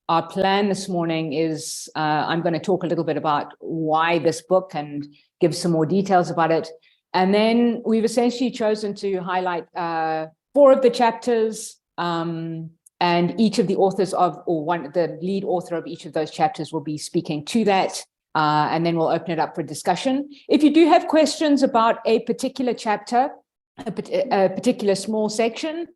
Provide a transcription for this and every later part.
our plan this morning is I'm going to talk a little bit about why this book and give some more details about it. And then we've essentially chosen to highlight 4 of the chapters, and each of the authors the lead author of each of those chapters will be speaking to that. And then we'll open it up for discussion. If you do have questions about a particular chapter, a particular small section,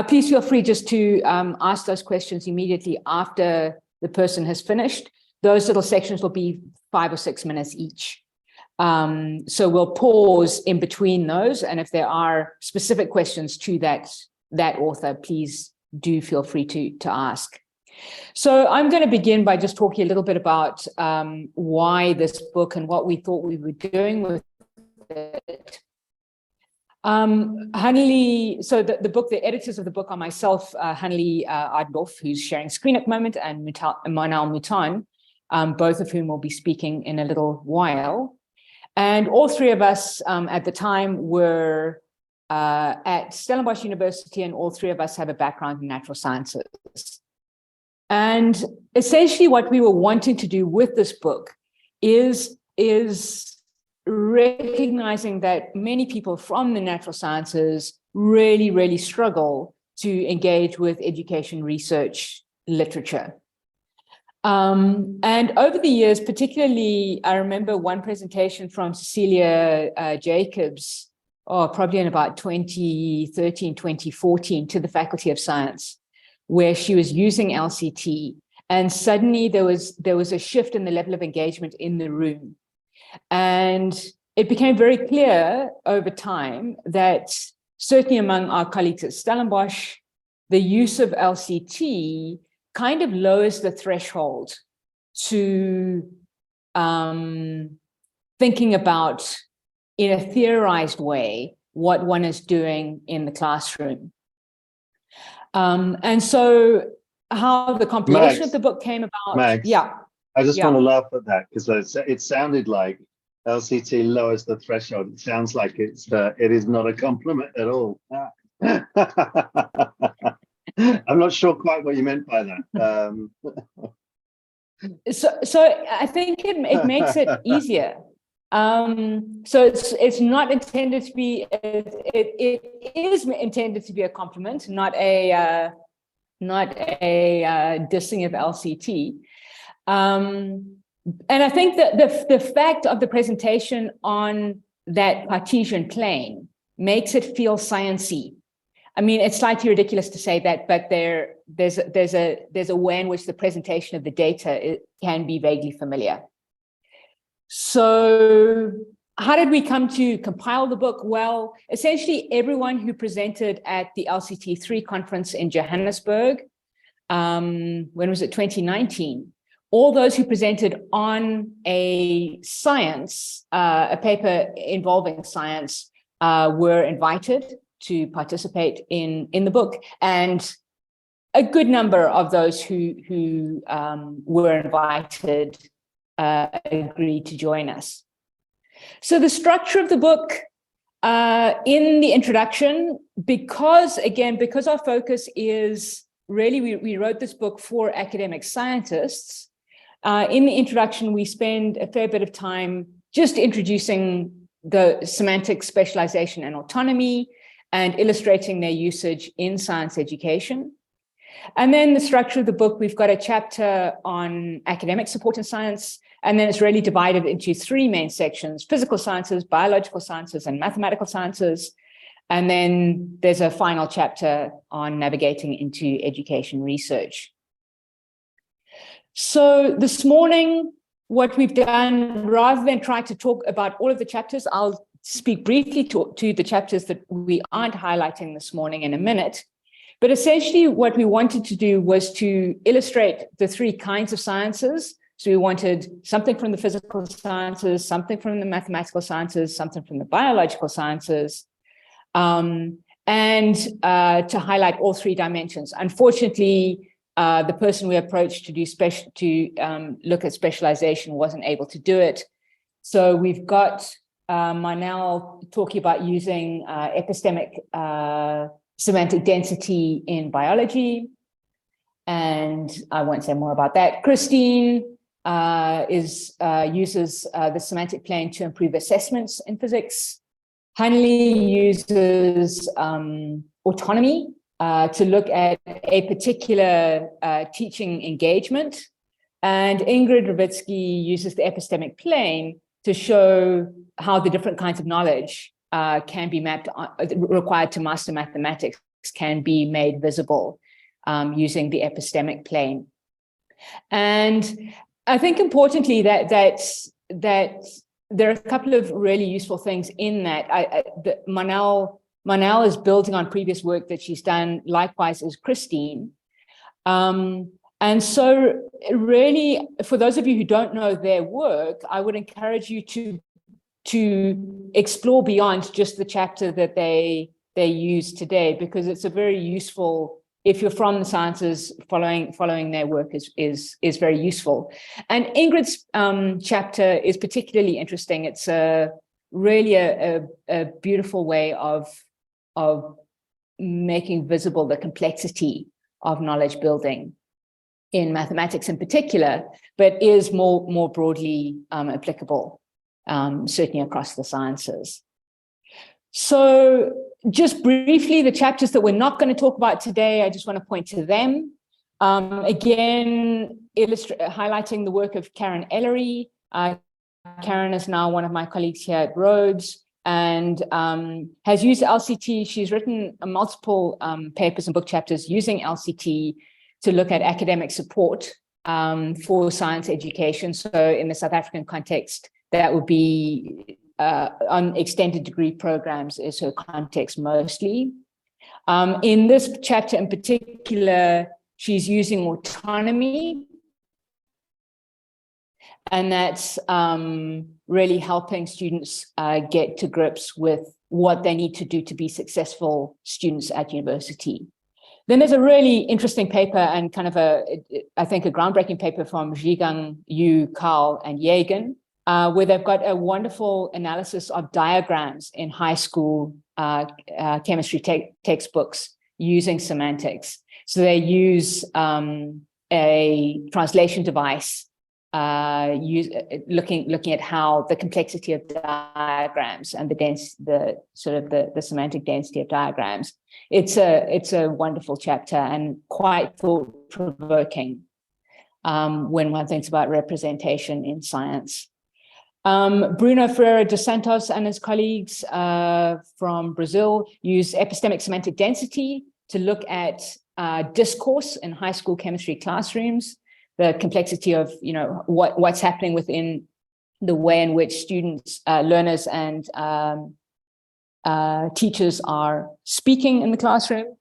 please feel free just to ask those questions immediately after the person has finished. Those little sections will be 5 or 6 minutes each. So we'll pause in between those. And if there are specific questions to that author, please do feel free to ask. So I'm going to begin by just talking a little bit about why this book and what we thought we were doing with it. Hanelie, so the editors of the book are myself, Hanelie Adendorff, who's sharing screen at the moment, and Marnel Mouton, both of whom will be speaking in a little while. And all 3 of us at the time were at Stellenbosch University, and all 3 of us have a background in natural sciences. And essentially what we were wanting to do with this book is recognizing that many people from the natural sciences really, really struggle to engage with education research literature. And over the years, particularly, I remember one presentation from Cecilia Jacobs, probably in about 2013, 2014, to the Faculty of Science, where she was using LCT. And suddenly there was a shift in the level of engagement in the room. And it became very clear over time that certainly among our colleagues at Stellenbosch, the use of LCT kind of lowers the threshold to thinking about, in a theorized way, what one is doing in the classroom. And so how the compilation of the book came about. Max, yeah. I just want to laugh at that, because it sounded like LCT lowers the threshold. It sounds like it is not a compliment at all. I'm not sure quite what you meant by that. So I think it makes it easier. So it's not intended to be. It is intended to be a compliment, not a dissing of LCT. And I think that the fact of the presentation on that Cartesian plane makes it feel sciencey. I mean, it's slightly ridiculous to say that, but there's a way in which the presentation of the data can be vaguely familiar. So how did we come to compile the book? Well, essentially everyone who presented at the LCT3 conference in Johannesburg, when was it, 2019, all those who presented on a paper involving science, were invited to participate in the book. And a good number of those who were invited agreed to join us. So the structure of the book, in the introduction, because our focus is really, we wrote this book for academic scientists. In the introduction, we spend a fair bit of time just introducing the semantic specialization and autonomy and illustrating their usage in science education. And then the structure of the book, we've got a chapter on academic support in science, and then it's really divided into 3 main sections: physical sciences, biological sciences, and mathematical sciences. And then there's a final chapter on navigating into education research. So this morning, what we've done, rather than try to talk about all of the chapters, I'll speak briefly to the chapters that we aren't highlighting this morning in a minute. But essentially what we wanted to do was to illustrate the 3 kinds of sciences. So we wanted something from the physical sciences, something from the mathematical sciences, something from the biological sciences, and to highlight all 3 dimensions. Unfortunately, the person we approached to look at specialization wasn't able to do it. So we've got Marnel talking about using epistemic semantic density in biology, and I won't say more about that. Christine uses the semantic plane to improve assessments in physics. Hanelie uses autonomy to look at a particular teaching engagement. And Ingrid Ravitsky uses the epistemic plane to show how the different kinds of knowledge can be mapped, required to master mathematics can be made visible using the epistemic plane. And I think importantly that there are a couple of really useful things in that. Marnel is building on previous work that she's done, likewise as Christine. And so really, for those of you who don't know their work, I would encourage you to explore beyond just the chapter that they use today, because it's a very useful, if you're from the sciences, following their work is very useful. And Ingrid's chapter is particularly interesting. It's really a beautiful way of making visible the complexity of knowledge building in mathematics in particular, but is more broadly applicable, certainly across the sciences. So just briefly, the chapters that we're not going to talk about today, I just want to point to them. Again, highlighting the work of Karen Ellery. Karen is now one of my colleagues here at Rhodes and has used LCT. She's written multiple papers and book chapters using LCT to look at academic support for science education. So in the South African context, that would be on extended degree programs is her context mostly. In this chapter in particular, she's using autonomy, and that's really helping students get to grips with what they need to do to be successful students at university. Then there's a really interesting paper and kind of I think a groundbreaking paper from Zhigang, Yu, Carl, and Jagan, where they've got a wonderful analysis of diagrams in high school chemistry textbooks using semantics. So they use a translation device, looking at how the complexity of diagrams and the semantic density of diagrams. It's a wonderful chapter and quite thought-provoking when one thinks about representation in science. Bruno Ferreira dos Santos and his colleagues from Brazil use epistemic semantic density to look at discourse in high school chemistry classrooms, the complexity of what's happening within the way in which students, learners, and teachers are speaking in the classroom.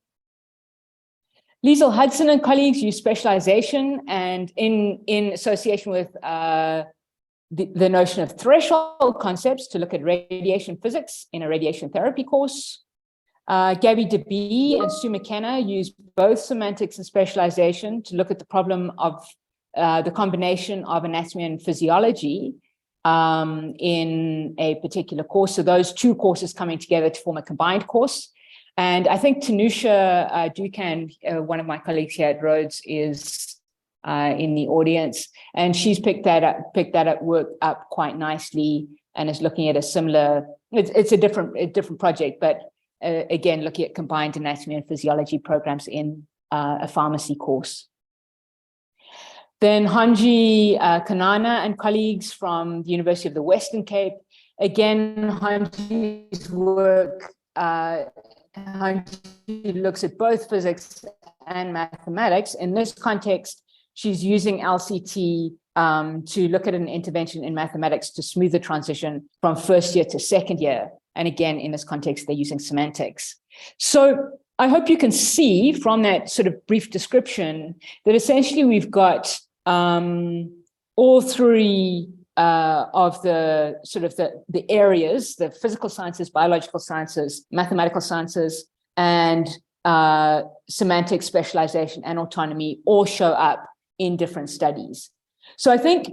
Liesl Hudson and colleagues use specialization, and in association with the notion of threshold concepts to look at radiation physics in a radiation therapy course. Gabby DeBee and Sue McKenna use both semantics and specialization to look at the problem of the combination of anatomy and physiology in a particular course. So those two courses coming together to form a combined course. And I think Tanusha Dukan, one of my colleagues here at Rhodes, is in the audience, and she's picked that work up quite nicely and is looking at a similar. It's a different project, but again looking at combined anatomy and physiology programs in a pharmacy course. Then Hanji Kanana and colleagues from the University of the Western Cape. Again, Hanji's work, Hanji looks at both physics and mathematics. In this context, she's using LCT to look at an intervention in mathematics to smooth the transition from first year to second year. And again, in this context, they're using semantics. So I hope you can see from that sort of brief description that essentially we've got all three of the sort of the areas, the physical sciences, biological sciences, mathematical sciences, and semantic specialization and autonomy all show up in different studies. So I think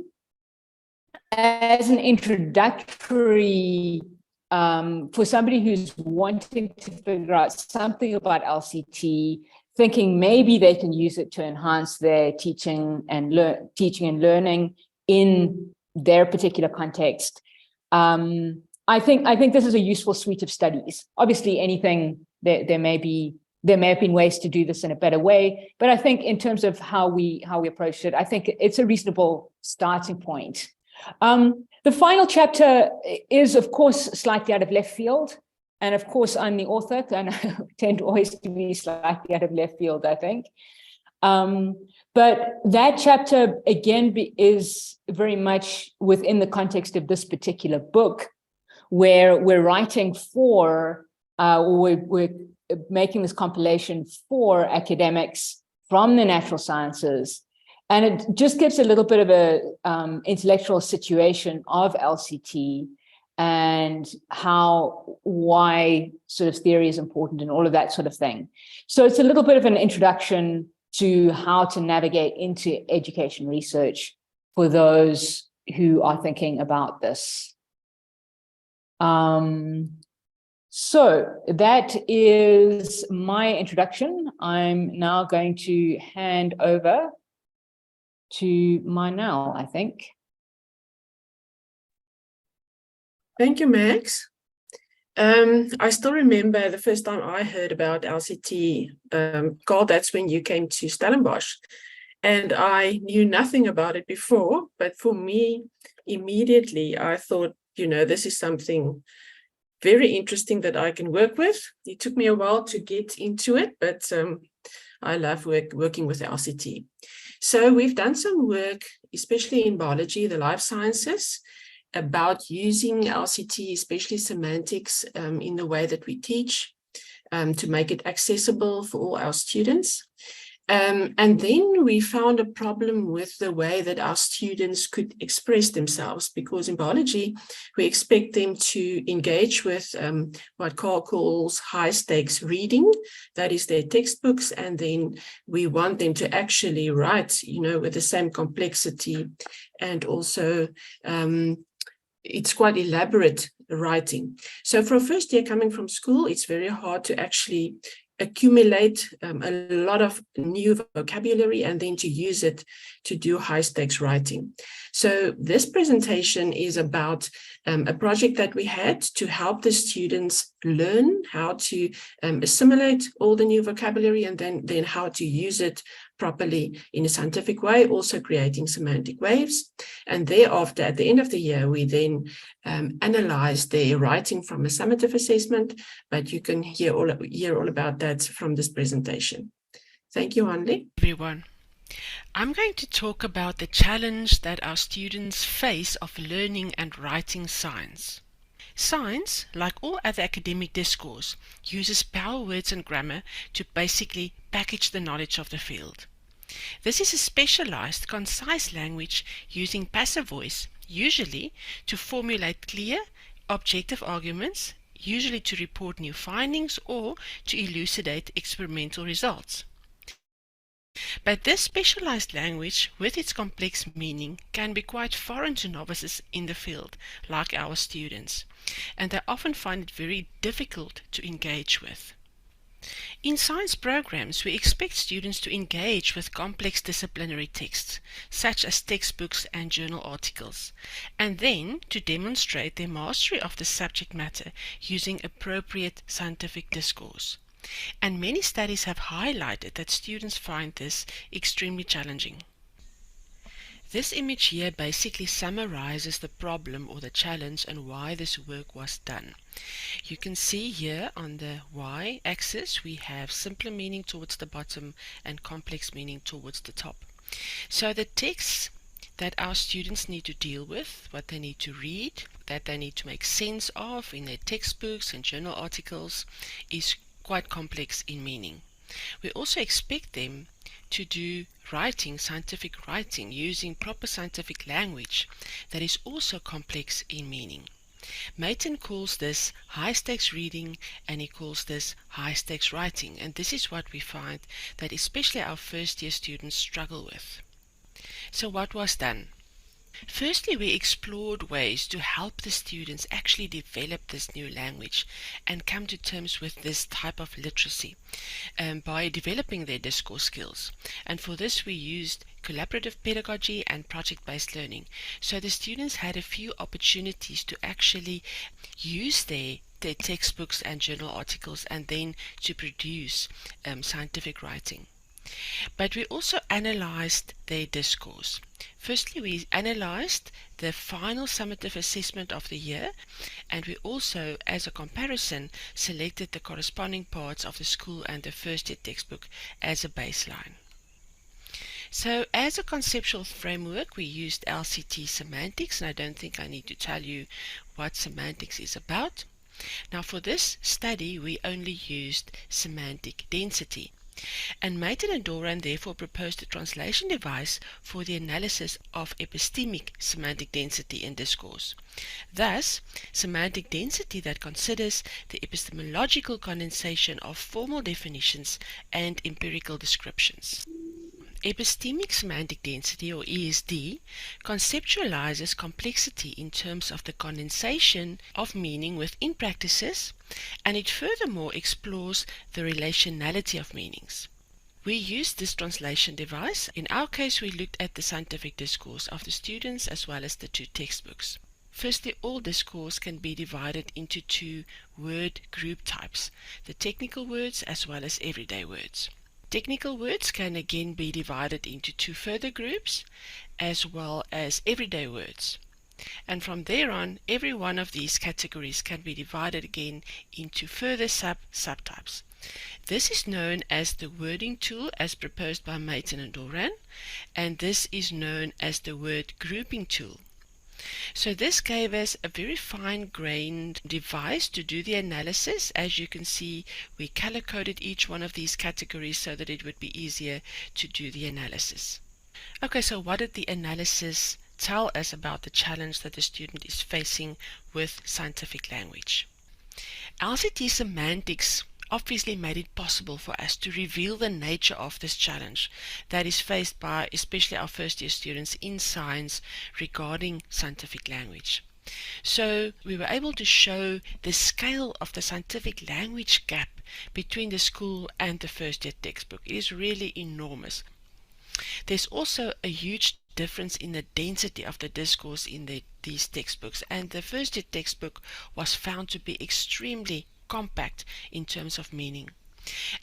as an introductory, for somebody who's wanting to figure out something about LCT, thinking maybe they can use it to enhance their teaching and learning in their particular context. I think this is a useful suite of studies. Obviously, there may have been ways to do this in a better way, but I think in terms of how we approached it, I think it's a reasonable starting point. The final chapter is, of course, slightly out of left field. And of course, I'm the author, and I tend always to be slightly out of left field, I think. But that chapter, again, is very much within the context of this particular book, where we're writing for, we're making this compilation for academics from the natural sciences. And it just gives a little bit of a intellectual situation of LCT and why sort of theory is important and all of that sort of thing. So it's a little bit of an introduction to how to navigate into education research for those who are thinking about this. So that is my introduction. I'm now going to hand over to Marnel, I think. Thank you, Max. I still remember the first time I heard about LCT. Carl, that's when you came to Stellenbosch. And I knew nothing about it before, but for me, immediately, I thought, this is something very interesting that I can work with. It took me a while to get into it, but I love working with LCT. So we've done some work, especially in biology, the life sciences, about using LCT, especially semantics, in the way that we teach, to make it accessible for all our students. And then we found a problem with the way that our students could express themselves, because in biology, we expect them to engage with what Carl calls high stakes reading, that is their textbooks, and then we want them to actually write, with the same complexity, and also it's quite elaborate writing. So for a first year coming from school, it's very hard to actually accumulate a lot of new vocabulary and then to use it to do high stakes writing. So this presentation is about a project that we had to help the students learn how to assimilate all the new vocabulary and then how to use it properly in a scientific way, also creating semantic waves. And thereafter, at the end of the year, we then analyze their writing from a summative assessment, but you can hear all about that from this presentation. Thank you, Hanelie. Everyone. I'm going to talk about the challenge that our students face of learning and writing science. Science, like all other academic discourse, uses power words and grammar to basically package the knowledge of the field. This is a specialized, concise language using passive voice, usually to formulate clear, objective arguments, usually to report new findings or to elucidate experimental results. But this specialized language, with its complex meaning, can be quite foreign to novices in the field, like our students, and they often find it very difficult to engage with. In science programs, we expect students to engage with complex disciplinary texts, such as textbooks and journal articles, and then to demonstrate their mastery of the subject matter using appropriate scientific discourse. And many studies have highlighted that students find this extremely challenging. This image here basically summarizes the problem or the challenge and why this work was done. You can see here on the y-axis we have simpler meaning towards the bottom and complex meaning towards the top. So the texts that our students need to deal with, what they need to read, that they need to make sense of in their textbooks and journal articles, is quite complex in meaning. We also expect them to do scientific writing, using proper scientific language that is also complex in meaning. Mouton calls this high-stakes reading and he calls this high-stakes writing, and this is what we find that especially our first-year students struggle with. So what was done? Firstly, we explored ways to help the students actually develop this new language and come to terms with this type of literacy by developing their discourse skills. And for this, we used collaborative pedagogy and project-based learning. So the students had a few opportunities to actually use their textbooks and journal articles and then to produce scientific writing. But we also analyzed their discourse. Firstly, we analyzed the final summative assessment of the year, and we also, as a comparison, selected the corresponding parts of the school and the first year textbook as a baseline. So as a conceptual framework, we used LCT semantics, and I don't think I need to tell you what semantics is about. Now for this study, we only used semantic density. And Mouton and Doran therefore proposed a translation device for the analysis of epistemic semantic density in discourse. Thus, semantic density that considers the epistemological condensation of formal definitions and empirical descriptions. Epistemic semantic density, or ESD, conceptualizes complexity in terms of the condensation of meaning within practices, and it furthermore explores the relationality of meanings. We used this translation device. In our case, we looked at the scientific discourse of the students as well as the two textbooks. Firstly, all discourse can be divided into two word group types, the technical words as well as everyday words. Technical words can again be divided into two further groups, as well as everyday words. And from there on, every one of these categories can be divided again into further subtypes. This is known as the wording tool as proposed by Mouton and Doran, and this is known as the word grouping tool. So this gave us a very fine-grained device to do the analysis. As you can see, we color-coded each one of these categories so that it would be easier to do the analysis. Okay, so what did the analysis tell us about the challenge that the student is facing with scientific language? LCT semantics obviously made it possible for us to reveal the nature of this challenge that is faced by especially our first year students in science regarding scientific language. So we were able to show the scale of the scientific language gap between the school and the first year textbook. It is really enormous. There's also a huge difference in the density of the discourse in these textbooks, and the first year textbook was found to be extremely compact in terms of meaning.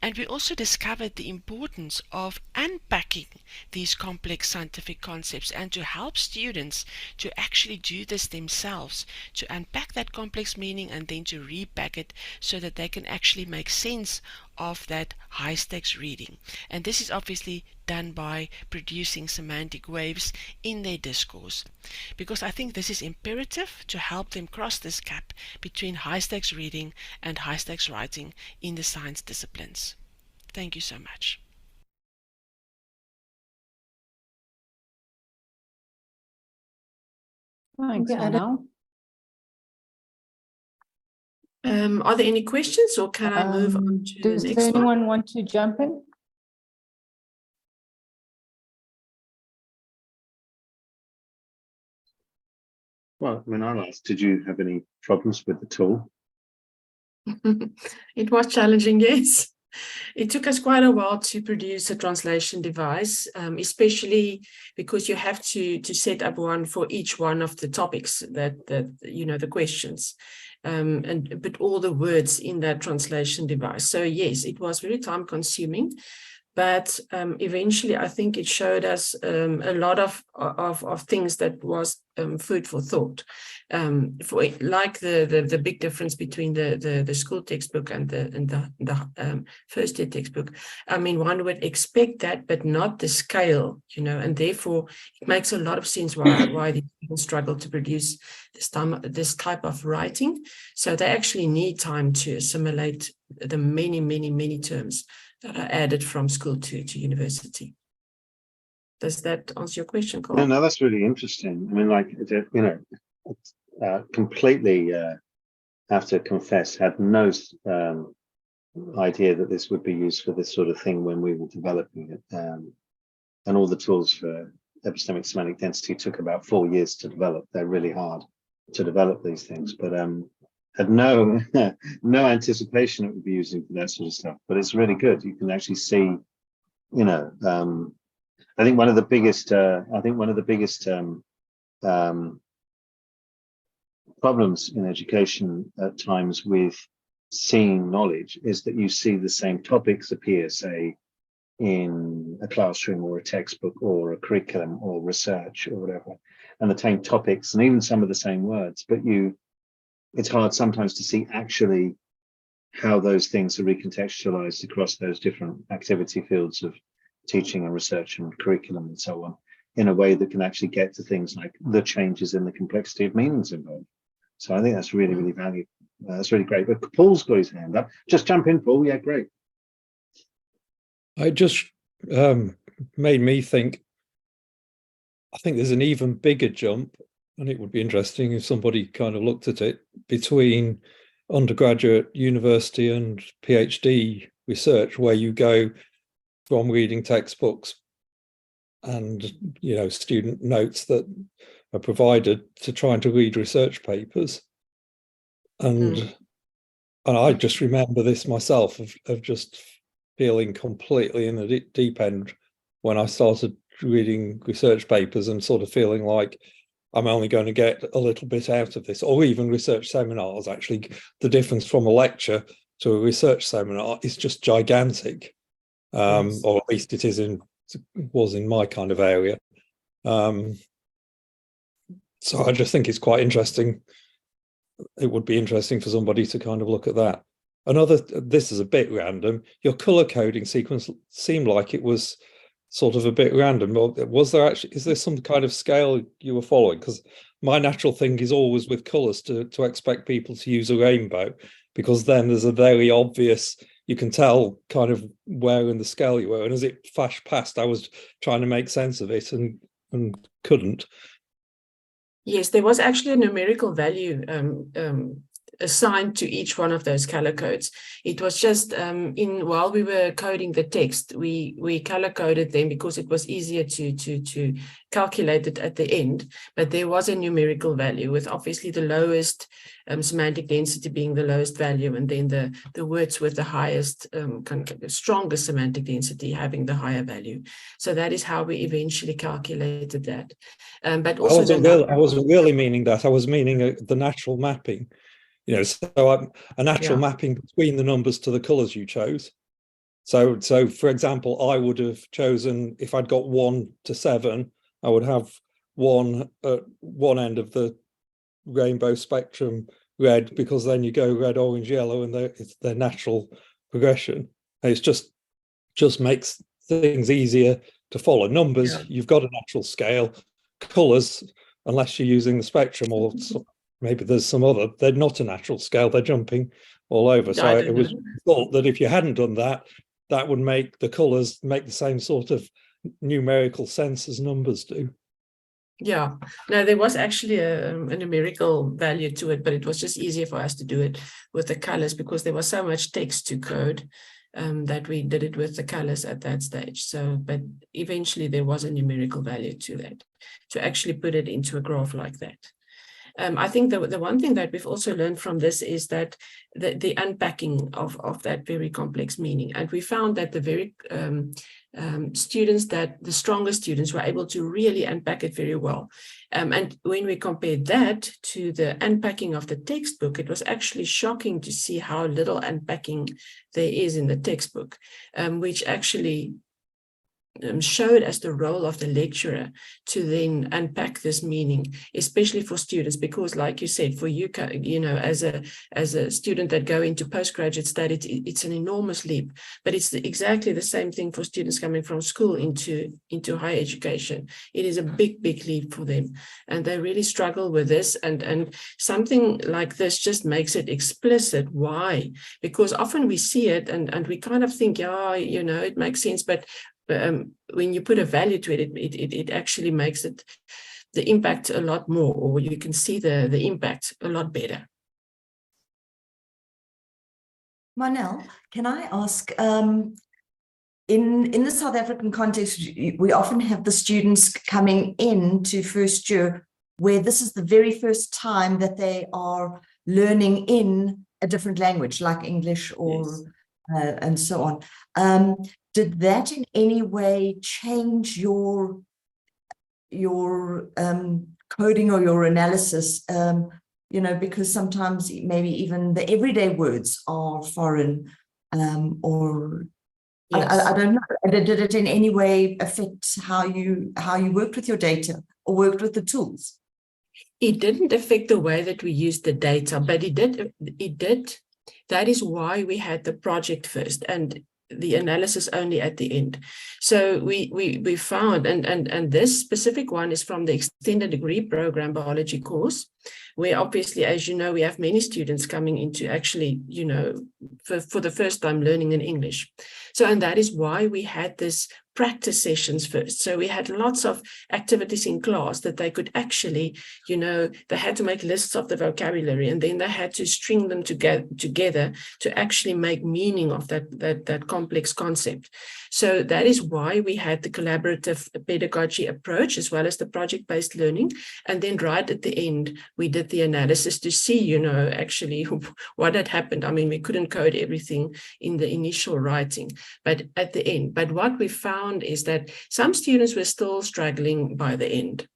And we also discovered the importance of unpacking these complex scientific concepts and to help students to actually do this themselves, to unpack that complex meaning and then to repack it so that they can actually make sense of that high stakes reading. And this is obviously done by producing semantic waves in their discourse, because I think this is imperative to help them cross this gap between high stakes reading and high stakes writing in the science disciplines. Thank you so much. Thanks, Marnel. Are there any questions, or can I move on to the Does next one? anyone want to jump in? Well, I mean, I'll ask, did you have any problems with the tool? It was challenging, yes. It took us quite a while to produce a translation device, especially because you have to set up one for each one of the topics that you know, the questions, and put all the words in that translation device. So yes, it was very time consuming, but eventually I think it showed us a lot of things that was food for thought. Like the big difference between the school textbook and the first year textbook. I mean, one would expect that, but not the scale, you know, and therefore it makes a lot of sense why these people struggle to produce this type of writing. So they actually need time to assimilate the many terms that are added from school to university. Does that answer your question, Cole? No, that's really interesting. I mean, like, you know, completely have to confess, had no idea that this would be used for this sort of thing when we were developing it, and all the tools for epistemic semantic density took about 4 years to develop. They're really hard to develop these things, but had no no anticipation it would be using for that sort of stuff. But it's really good. You can actually see, you know, I think one of the biggest problems in education at times with seeing knowledge is that you see the same topics appear, say, in a classroom or a textbook or a curriculum or research or whatever, and the same topics and even some of the same words, but it's hard sometimes to see actually how those things are recontextualized across those different activity fields of teaching and research and curriculum and so on, in a way that can actually get to things like the changes in the complexity of meanings involved. So I think that's really, really valuable. That's really great. But Paul's got his hand up. Just jump in, Paul. Yeah, great. It just made me think, I think there's an even bigger jump, and it would be interesting if somebody kind of looked at it, between undergraduate, university and PhD research, where you go from reading textbooks and, you know, student notes that are provided to trying to read research papers. And I just remember this myself of just feeling completely in the deep end when I started reading research papers and sort of feeling like I'm only going to get a little bit out of this, or even research seminars. Actually, the difference from a lecture to a research seminar is just gigantic, yes. Or at least it was in my kind of area. So I just think it's quite interesting. It would be interesting for somebody to kind of look at that. This is a bit random. Your color coding sequence seemed like it was sort of a bit random. Was there actually, is there some kind of scale you were following? Because my natural thing is always with colors to expect people to use a rainbow, because then there's a very obvious, you can tell kind of where in the scale you were. And as it flashed past, I was trying to make sense of it and couldn't. Yes, there was actually a numerical value assigned to each one of those color codes. It was just while we were coding the text, we color coded them because it was easier to calculate it at the end. But there was a numerical value, with obviously the lowest semantic density being the lowest value, and then the words with the highest kind of the strongest semantic density having the higher value. So that is how we eventually calculated that. But also I wasn't really meaning that. I was meaning the natural mapping. You know, so a natural mapping between the numbers to the colors you chose. So for example, I would have chosen, if I'd got 1 to 7, I would have 1 at one end of the rainbow spectrum red, because then you go red, orange, yellow, and it's their natural progression. And it's just makes things easier to follow. Numbers, you've got a natural scale. Colors, unless you're using the spectrum or maybe there's some other, they're not a natural scale, they're jumping all over. So it was thought that if you hadn't done that, that would make the colors make the same sort of numerical sense as numbers do. Yeah, no, there was actually a numerical value to it, but it was just easier for us to do it with the colors because there was so much text to code that we did it with the colors at that stage. So, but eventually there was a numerical value to that, to actually put it into a graph like that. I think the one thing that we've also learned from this is that the unpacking of that very complex meaning. And we found that the very the strongest students were able to really unpack it very well. And when we compared that to the unpacking of the textbook, it was actually shocking to see how little unpacking there is in the textbook, which actually showed us the role of the lecturer to then unpack this meaning, especially for students, because like you said, for you, you know, as a student that go into postgraduate study, it's an enormous leap, but it's exactly the same thing for students coming from school into higher education. It is a big leap for them, and they really struggle with this, and something like this just makes it explicit. Why? Because often we see it and we kind of think, yeah, you know, it makes sense, but when you put a value to it, it actually makes it the impact a lot more, or you can see the impact a lot better. Marnel, can I ask, in the South African context, we often have the students coming into first year where this is the very first time that they are learning in a different language, like English or Yes. and so on. Did that in any way change your coding or your analysis? You know, because sometimes maybe even the everyday words are foreign, or Yes. I don't know. Did it in any way affect how you worked with your data or worked with the tools? It didn't affect the way that we used the data, but it did. That is why we had the project first and the analysis only at the end. So we found, and this specific one is from the extended degree program biology course, where obviously, as you know, we have many students coming into actually, you know, for the first time learning in English. So, and that is why we had this practice sessions first. So we had lots of activities in class that they could actually, you know, they had to make lists of the vocabulary, and then they had to string them together to actually make meaning of that complex concept. So that is why we had the collaborative pedagogy approach as well as the project-based learning. And then right at the end, we did the analysis to see, you know, actually what had happened. I mean, we couldn't code everything in the initial writing, but at the end. But what we found is that some students were still struggling by the end.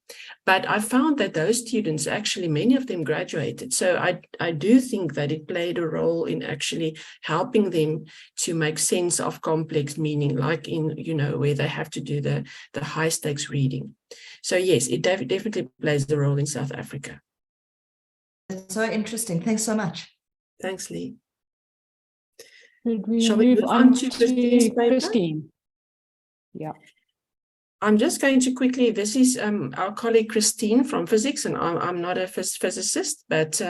But I found that those students, actually, many of them graduated. So I do think that it played a role in actually helping them to make sense of complex meaning, like in, you know, where they have to do the high stakes reading. So yes, it definitely plays a role in South Africa. That's so interesting. Thanks so much. Thanks, Lee. Should we Shall we move on to Christine's paper? Christine? Yeah. I'm just going to quickly, this is our colleague Christine from physics, and I'm not a physicist, but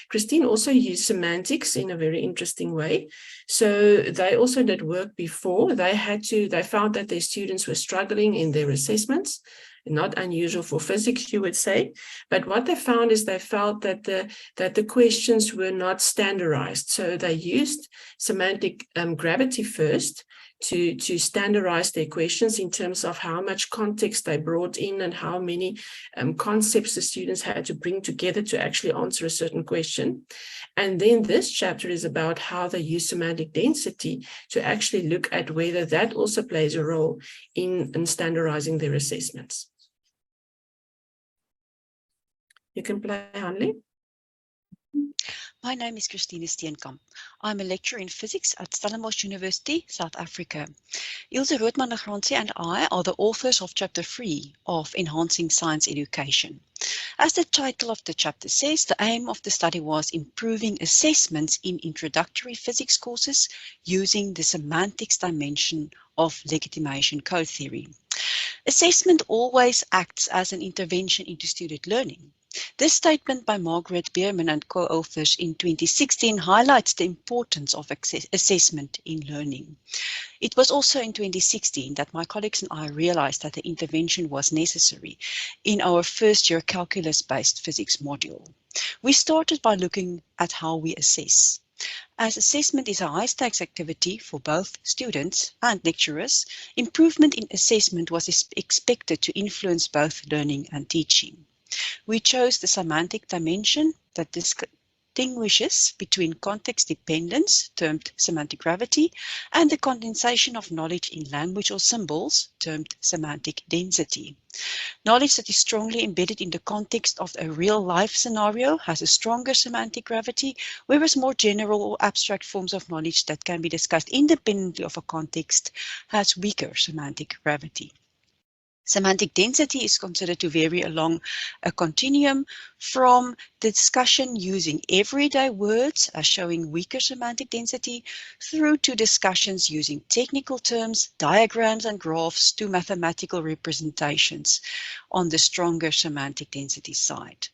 Christine also used semantics in a very interesting way. So they also did work before. They found that their students were struggling in their assessments, not unusual for physics, you would say. But what they found is they felt that the questions were not standardized. So they used semantic gravity first to standardize their questions in terms of how much context they brought in and how many concepts the students had to bring together to actually answer a certain question. And then this chapter is about how they use semantic density to actually look at whether that also plays a role in standardizing their assessments. You can play, Hanelie. My name is Christine Steenkamp. I'm a lecturer in physics at Stellenbosch University, South Africa. Ilse Rootman and I are the authors of Chapter 3 of Enhancing Science Education. As the title of the chapter says, the aim of the study was improving assessments in introductory physics courses using the semantics dimension of legitimation code theory. Assessment always acts as an intervention into student learning. This statement by Margaret and co-authors in 2016 highlights the importance of assessment in learning. It was also in 2016 that my colleagues and I realized that the intervention was necessary in our first-year calculus-based physics module. We started by looking at how we assess. As assessment is a high-stakes activity for both students and lecturers, improvement in assessment was expected to influence both learning and teaching. We chose the semantic dimension that distinguishes between context dependence, termed semantic gravity, and the condensation of knowledge in language or symbols, termed semantic density. Knowledge that is strongly embedded in the context of a real-life scenario has a stronger semantic gravity, whereas more general or abstract forms of knowledge that can be discussed independently of a context has weaker semantic gravity. Semantic density is considered to vary along a continuum from the discussion using everyday words as showing weaker semantic density through to discussions using technical terms, diagrams and graphs to mathematical representations on the stronger semantic density side.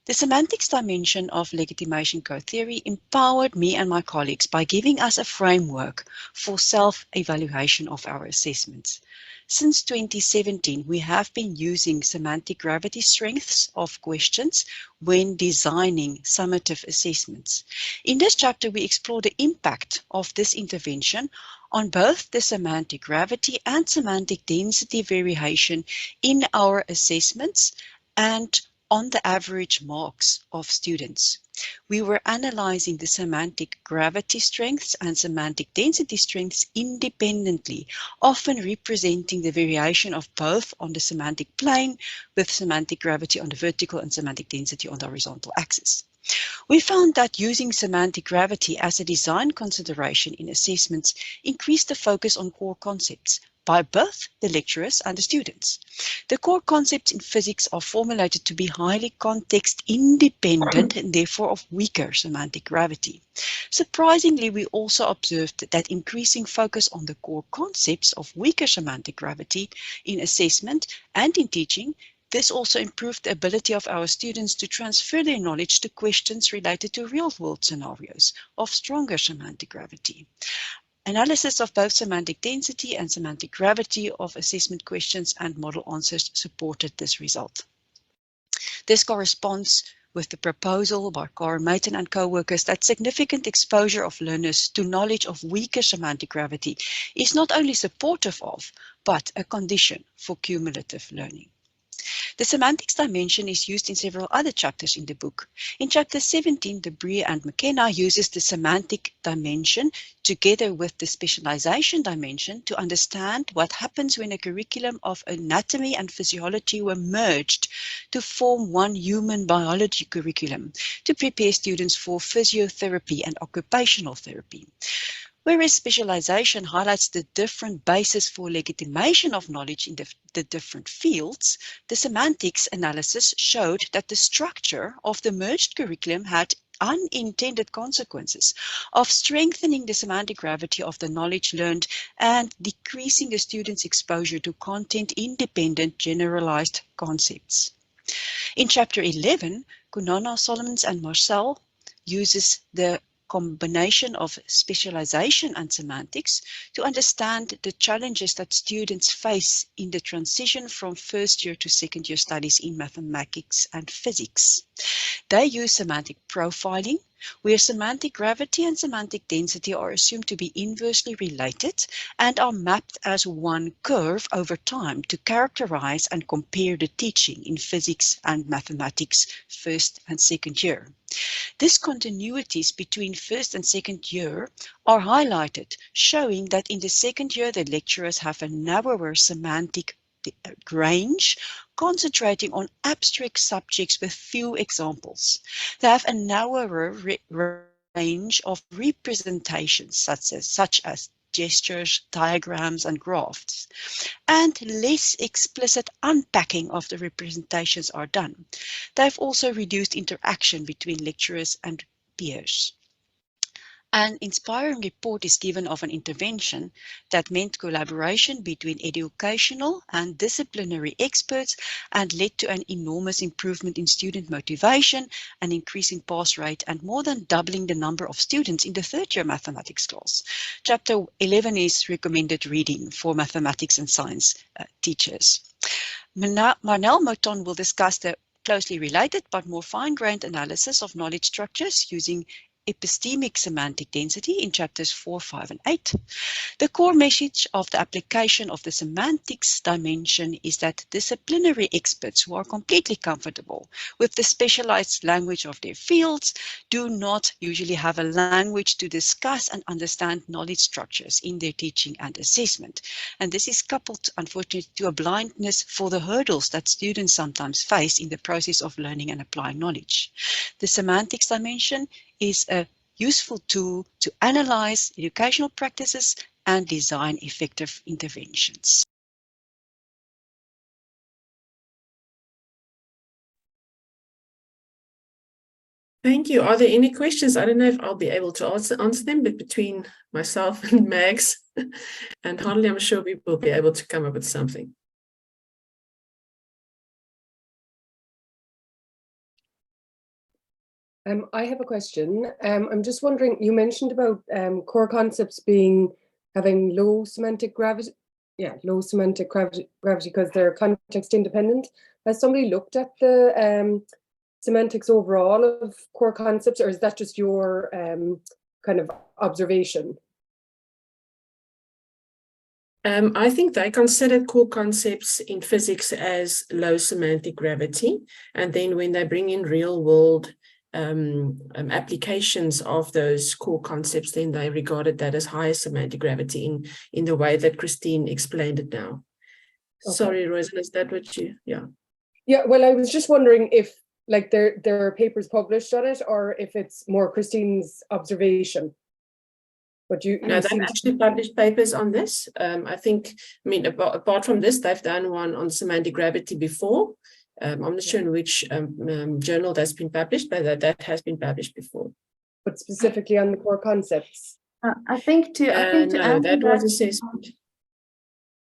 The semantics dimension of legitimation code theory empowered me and my colleagues by giving us a framework for self-evaluation of our assessments. Since 2017, we have been using semantic gravity strengths of questions when designing summative assessments. In this chapter, we explore the impact of this intervention on both the semantic gravity and semantic density variation in our assessments and on the average marks of students. We were analyzing the semantic gravity strengths and semantic density strengths independently, often representing the variation of both on the semantic plane, with semantic gravity on the vertical and semantic density on the horizontal axis. We found that using semantic gravity as a design consideration in assessments increased the focus on core concepts by both the lecturers and the students. The core concepts in physics are formulated to be highly context independent and therefore of weaker semantic gravity. Surprisingly, we also observed that increasing focus on the core concepts of weaker semantic gravity in assessment and in teaching, this also improved the ability of our students to transfer their knowledge to questions related to real-world scenarios of stronger semantic gravity. Analysis of both semantic density and semantic gravity of assessment questions and model answers supported this result. This corresponds with the proposal by Mouton and co-workers that significant exposure of learners to knowledge of weaker semantic gravity is not only supportive of, but a condition for cumulative learning. The semantics dimension is used in several other chapters in the book. In chapter 17, Debris and McKenna uses the semantic dimension together with the specialization dimension to understand what happens when a curriculum of anatomy and physiology were merged to form one human biology curriculum to prepare students for physiotherapy and occupational therapy. Whereas specialization highlights the different bases for legitimation of knowledge in the different fields, the semantics analysis showed that the structure of the merged curriculum had unintended consequences of strengthening the semantic gravity of the knowledge learned and decreasing the students' exposure to content-independent generalized concepts. In chapter 11, Kunana, Solomons and Marcel uses the combination of specialization and semantics to understand the challenges that students face in the transition from first year to second year studies in mathematics and physics. They use semantic profiling, where semantic gravity and semantic density are assumed to be inversely related and are mapped as one curve over time to characterize and compare the teaching in physics and mathematics first and second year. Discontinuities between first and second year are highlighted, showing that in the second year the lecturers have a narrower semantic range, concentrating on abstract subjects with few examples. They have a narrower range of representations such as gestures, diagrams, and graphs, and less explicit unpacking of the representations are done. They've also reduced interaction between lecturers and peers. An inspiring report is given of an intervention that meant collaboration between educational and disciplinary experts and led to an enormous improvement in student motivation, an increasing pass rate, and more than doubling the number of students in the third year mathematics class. Chapter 11 is recommended reading for mathematics and science teachers. Marnel Mouton will discuss the closely related but more fine-grained analysis of knowledge structures using epistemic semantic density in chapters 4, 5, and 8. The core message of the application of the semantics dimension is that disciplinary experts who are completely comfortable with the specialized language of their fields do not usually have a language to discuss and understand knowledge structures in their teaching and assessment. And this is coupled, unfortunately, to a blindness for the hurdles that students sometimes face in the process of learning and applying knowledge. The semantics dimension is a useful tool to analyze educational practices and design effective interventions. Thank you. Are there any questions? I don't know if I'll be able to answer them, but between myself and Mags and Hanelie, I'm sure we will be able to come up with something. I have a question. I'm just wondering, you mentioned about core concepts having low semantic gravity. Yeah, low semantic gravity because they're context independent. Has somebody looked at the semantics overall of core concepts, or is that just your kind of observation? I think they consider core concepts in physics as low semantic gravity. And then when they bring in real world applications of those core concepts, then they regarded that as higher semantic gravity in the way that Christine explained it now. Okay. Sorry, Rosen, is that what you, yeah. Yeah, well, I was just wondering if like there are papers published on it or if it's more Christine's observation. But no, they've actually published papers on this. I mean, apart from this, they've done one on semantic gravity before. I'm not sure in which journal that's been published, but that has been published before. But specifically on the core concepts. I think to no, that was assessment.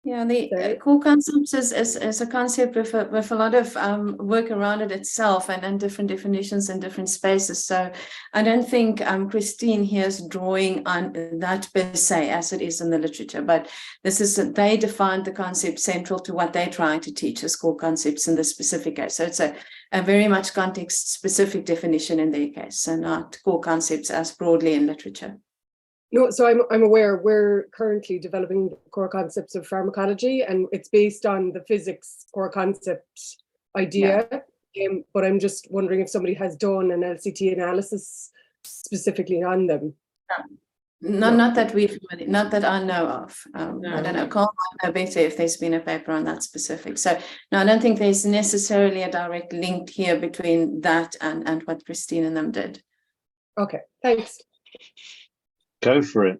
Yeah, the core concepts is a concept with a lot of work around it itself and different definitions in different spaces. So I don't think Christine here is drawing on that per se as it is in the literature, but this is they defined the concept central to what they're trying to teach as core concepts in this specific case. So it's a very much context specific definition in their case, so not core concepts as broadly in literature. No, so I'm aware we're currently developing the core concepts of pharmacology, and it's based on the physics core concept idea. Yeah. But I'm just wondering if somebody has done an LCT analysis specifically on them. No. Not that not that I know of. No. I don't know. Carl might know better if there's been a paper on that specific. So no, I don't think there's necessarily a direct link here between that and what Christine and them did. Okay, thanks. Go for it.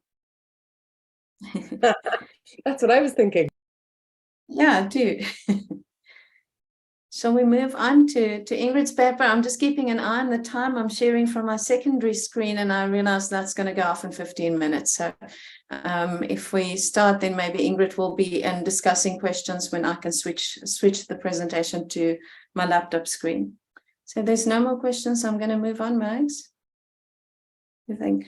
That's what I was thinking. Yeah, I do. Shall we move on to Ingrid's paper? I'm just keeping an eye on the time. I'm sharing from my secondary screen and I realize that's going to go off in 15 minutes. So if we start, then maybe Ingrid will be discussing questions when I can switch the presentation to my laptop screen. So there's no more questions. I'm going to move on, Max. You think?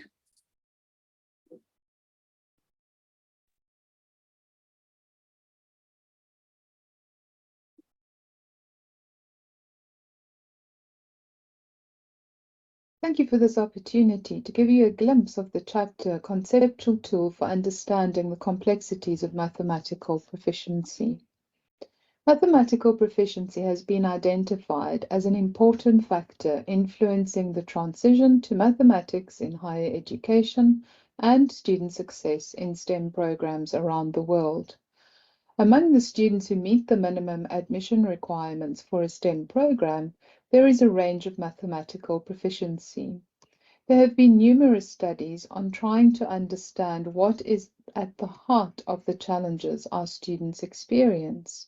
Thank you for this opportunity to give you a glimpse of the chapter Conceptual Tool for Understanding the Complexities of Mathematical Proficiency. Mathematical proficiency has been identified as an important factor influencing the transition to mathematics in higher education and student success in STEM programs around the world. Among the students who meet the minimum admission requirements for a STEM program, there is a range of mathematical proficiency. There have been numerous studies on trying to understand what is at the heart of the challenges our students experience.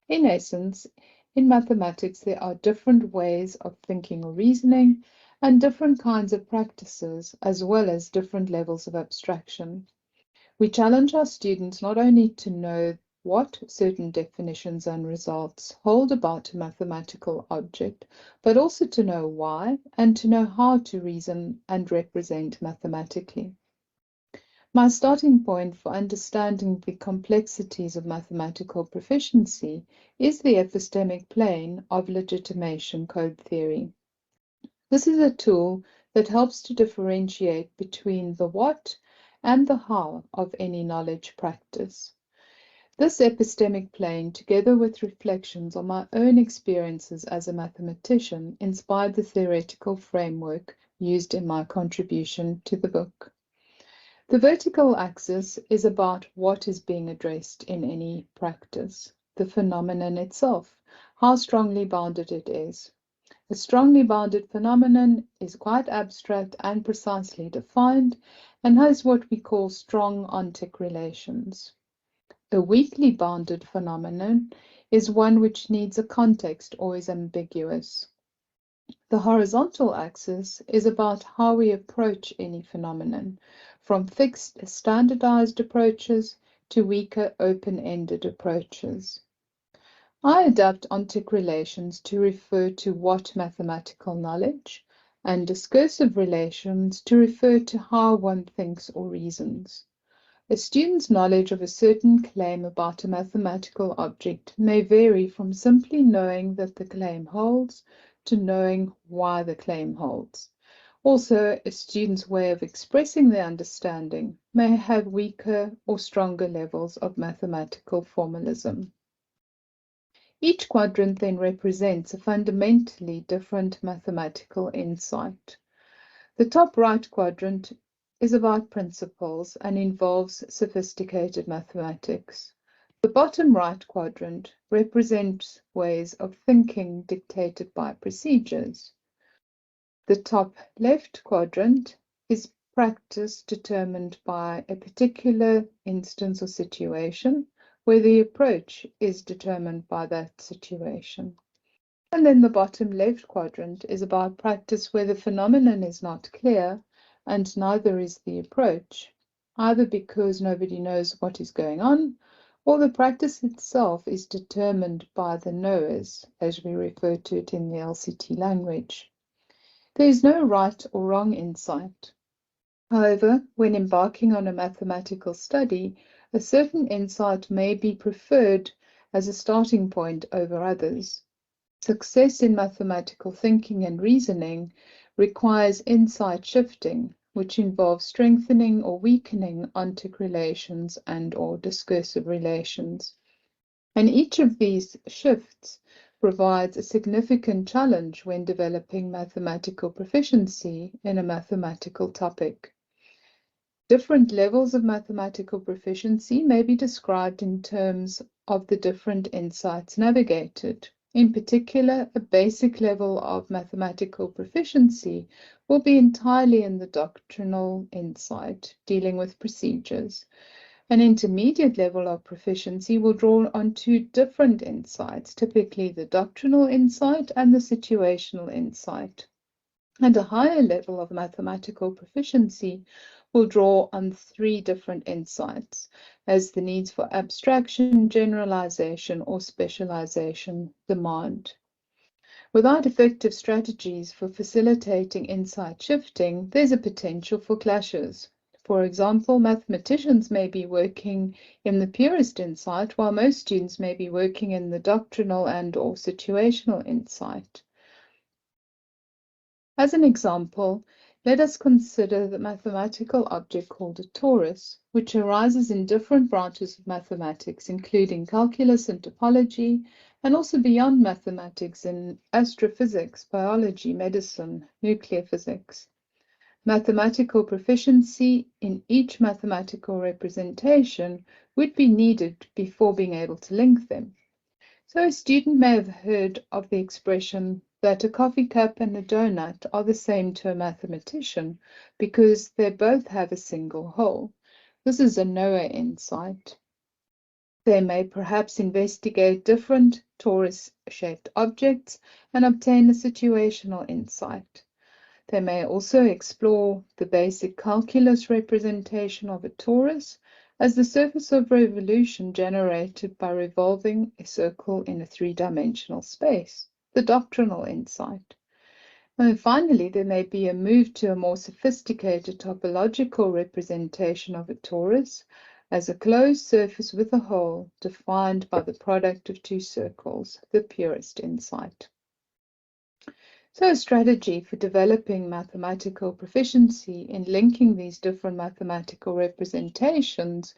In essence, in mathematics, there are different ways of thinking or reasoning and different kinds of practices, as well as different levels of abstraction. We challenge our students not only to know what certain definitions and results hold about a mathematical object, but also to know why and to know how to reason and represent mathematically. My starting point for understanding the complexities of mathematical proficiency is the epistemic plane of legitimation code theory. This is a tool that helps to differentiate between the what and the how of any knowledge practice. This epistemic plane, together with reflections on my own experiences as a mathematician, inspired the theoretical framework used in my contribution to the book. The vertical axis is about what is being addressed in any practice, the phenomenon itself, how strongly bounded it is. A strongly bounded phenomenon is quite abstract and precisely defined and has what we call strong ontic relations. A weakly bounded phenomenon is one which needs a context or is ambiguous. The horizontal axis is about how we approach any phenomenon, from fixed standardized approaches to weaker open-ended approaches. I adapt ontic relations to refer to what mathematical knowledge, and discursive relations to refer to how one thinks or reasons. A student's knowledge of a certain claim about a mathematical object may vary from simply knowing that the claim holds to knowing why the claim holds. Also, a student's way of expressing their understanding may have weaker or stronger levels of mathematical formalism. Each quadrant then represents a fundamentally different mathematical insight. The top right quadrant is about principles and involves sophisticated mathematics. The bottom right quadrant represents ways of thinking dictated by procedures. The top left quadrant is practice determined by a particular instance or situation, where the approach is determined by that situation. And then the bottom left quadrant is about practice where the phenomenon is not clear and neither is the approach, either because nobody knows what is going on, or the practice itself is determined by the knowers, as we refer to it in the LCT language. There is no right or wrong insight. However, when embarking on a mathematical study, a certain insight may be preferred as a starting point over others. Success in mathematical thinking and reasoning requires insight shifting, which involves strengthening or weakening ontic relations and/or discursive relations. And each of these shifts provides a significant challenge when developing mathematical proficiency in a mathematical topic. Different levels of mathematical proficiency may be described in terms of the different insights navigated. In particular, a basic level of mathematical proficiency will be entirely in the doctrinal insight, dealing with procedures. An intermediate level of proficiency will draw on two different insights, typically the doctrinal insight and the situational insight. And a higher level of mathematical proficiency will draw on three different insights, as the needs for abstraction, generalization, or specialization demand. Without effective strategies for facilitating insight shifting, there's a potential for clashes. For example, mathematicians may be working in the purist insight, while most students may be working in the doctrinal and/or situational insight. As an example, let us consider the mathematical object called a torus, which arises in different branches of mathematics, including calculus and topology, and also beyond mathematics in astrophysics, biology, medicine, nuclear physics. Mathematical proficiency in each mathematical representation would be needed before being able to link them. So a student may have heard of the expression that a coffee cup and a donut are the same to a mathematician because they both have a single hole. This is a knower insight. They may perhaps investigate different torus-shaped objects and obtain a situational insight. They may also explore the basic calculus representation of a torus as the surface of revolution generated by revolving a circle in a three-dimensional space, the doctrinal insight. And finally, there may be a move to a more sophisticated topological representation of a torus as a closed surface with a hole defined by the product of two circles, the purist insight. So a strategy for developing mathematical proficiency in linking these different mathematical representations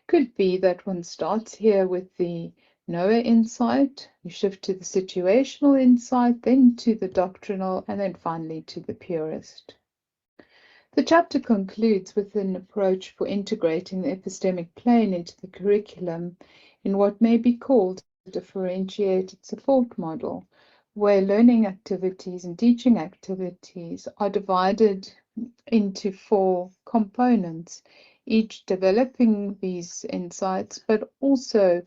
could be that one starts here with the knower insight, you shift to the situational insight, then to the doctrinal, and then finally to the purist. The chapter concludes with an approach for integrating the epistemic plane into the curriculum in what may be called a differentiated support model, where learning activities and teaching activities are divided into 4 components, each developing these insights, but also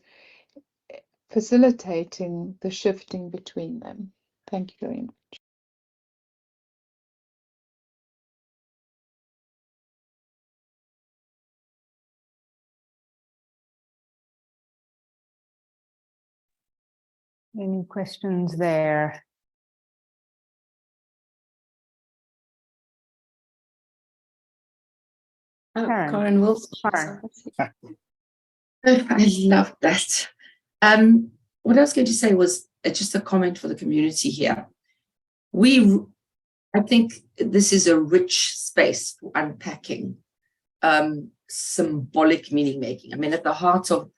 facilitating the shifting between them. Thank you very much. Any questions there? Karen Wilson. Karen. I love that. What I was going to say was just a comment for the community here. We I think this is a rich space for unpacking symbolic meaning making. I mean, at the heart of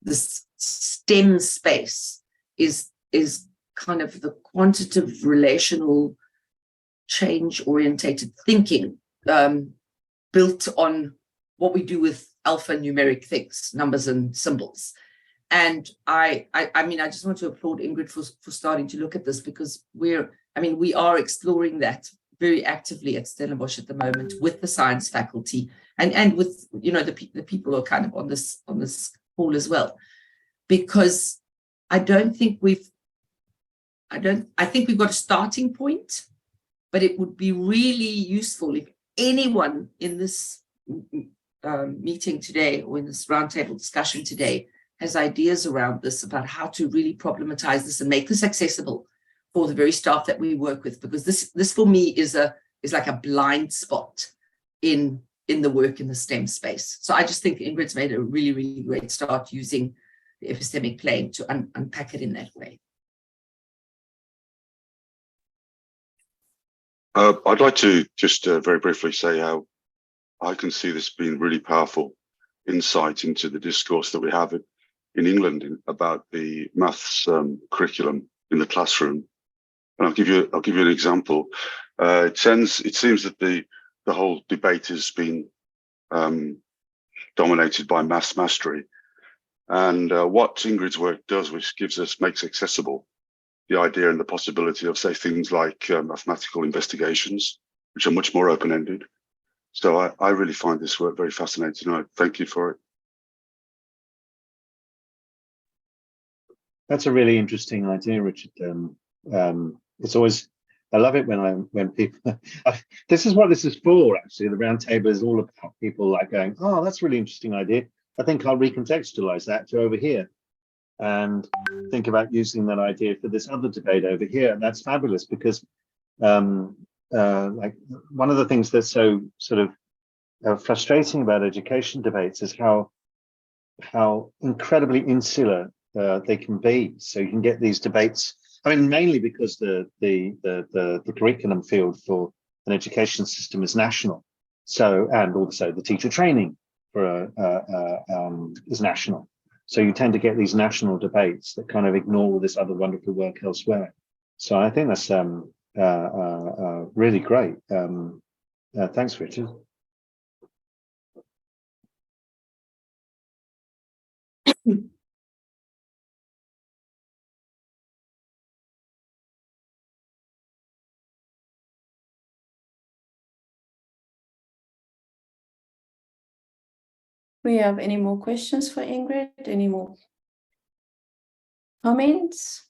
this STEM space is kind of the quantitative relational change orientated thinking built on what we do with alphanumeric things, numbers and symbols. And I mean, I just want to applaud Ingrid for starting to look at this, because we are exploring that very actively at Stellenbosch at the moment with the science faculty and with, you know, the people who are kind of on this call as well, because I think we've got a starting point, but it would be really useful if anyone in this meeting today or in this roundtable discussion today has ideas around this, about how to really problematize this and make this accessible for the very staff that we work with, because this for me is like a blind spot in the work in the STEM space. So I just think Ingrid's made a really, really great start using the epistemic plane to unpack it in that way. I'd like to just very briefly say how I can see this being really powerful insight into the discourse that we have in England about the maths curriculum in the classroom. And I'll give you an example. It seems that the whole debate has been dominated by maths mastery, and what Ingrid's work does, which makes accessible the idea and the possibility of, say, things like mathematical investigations, which are much more open-ended. So I really find this work very fascinating. I thank you for it. That's a really interesting idea, Richard. It's always, I love it when people, this is what this is for, actually. The roundtable is all about people like going, oh, that's a really interesting idea. I think I'll recontextualize that to over here and think about using that idea for this other debate over here. And that's fabulous, because like one of the things that's so sort of frustrating about education debates is how incredibly insular they can be. So you can get these debates. I mean, mainly because the curriculum field for an education system is national. So, and also the teacher training for is national. So you tend to get these national debates that kind of ignore all this other wonderful work elsewhere. So I think that's really great. Thanks, Richard. We have any more questions for Ingrid? Any more comments?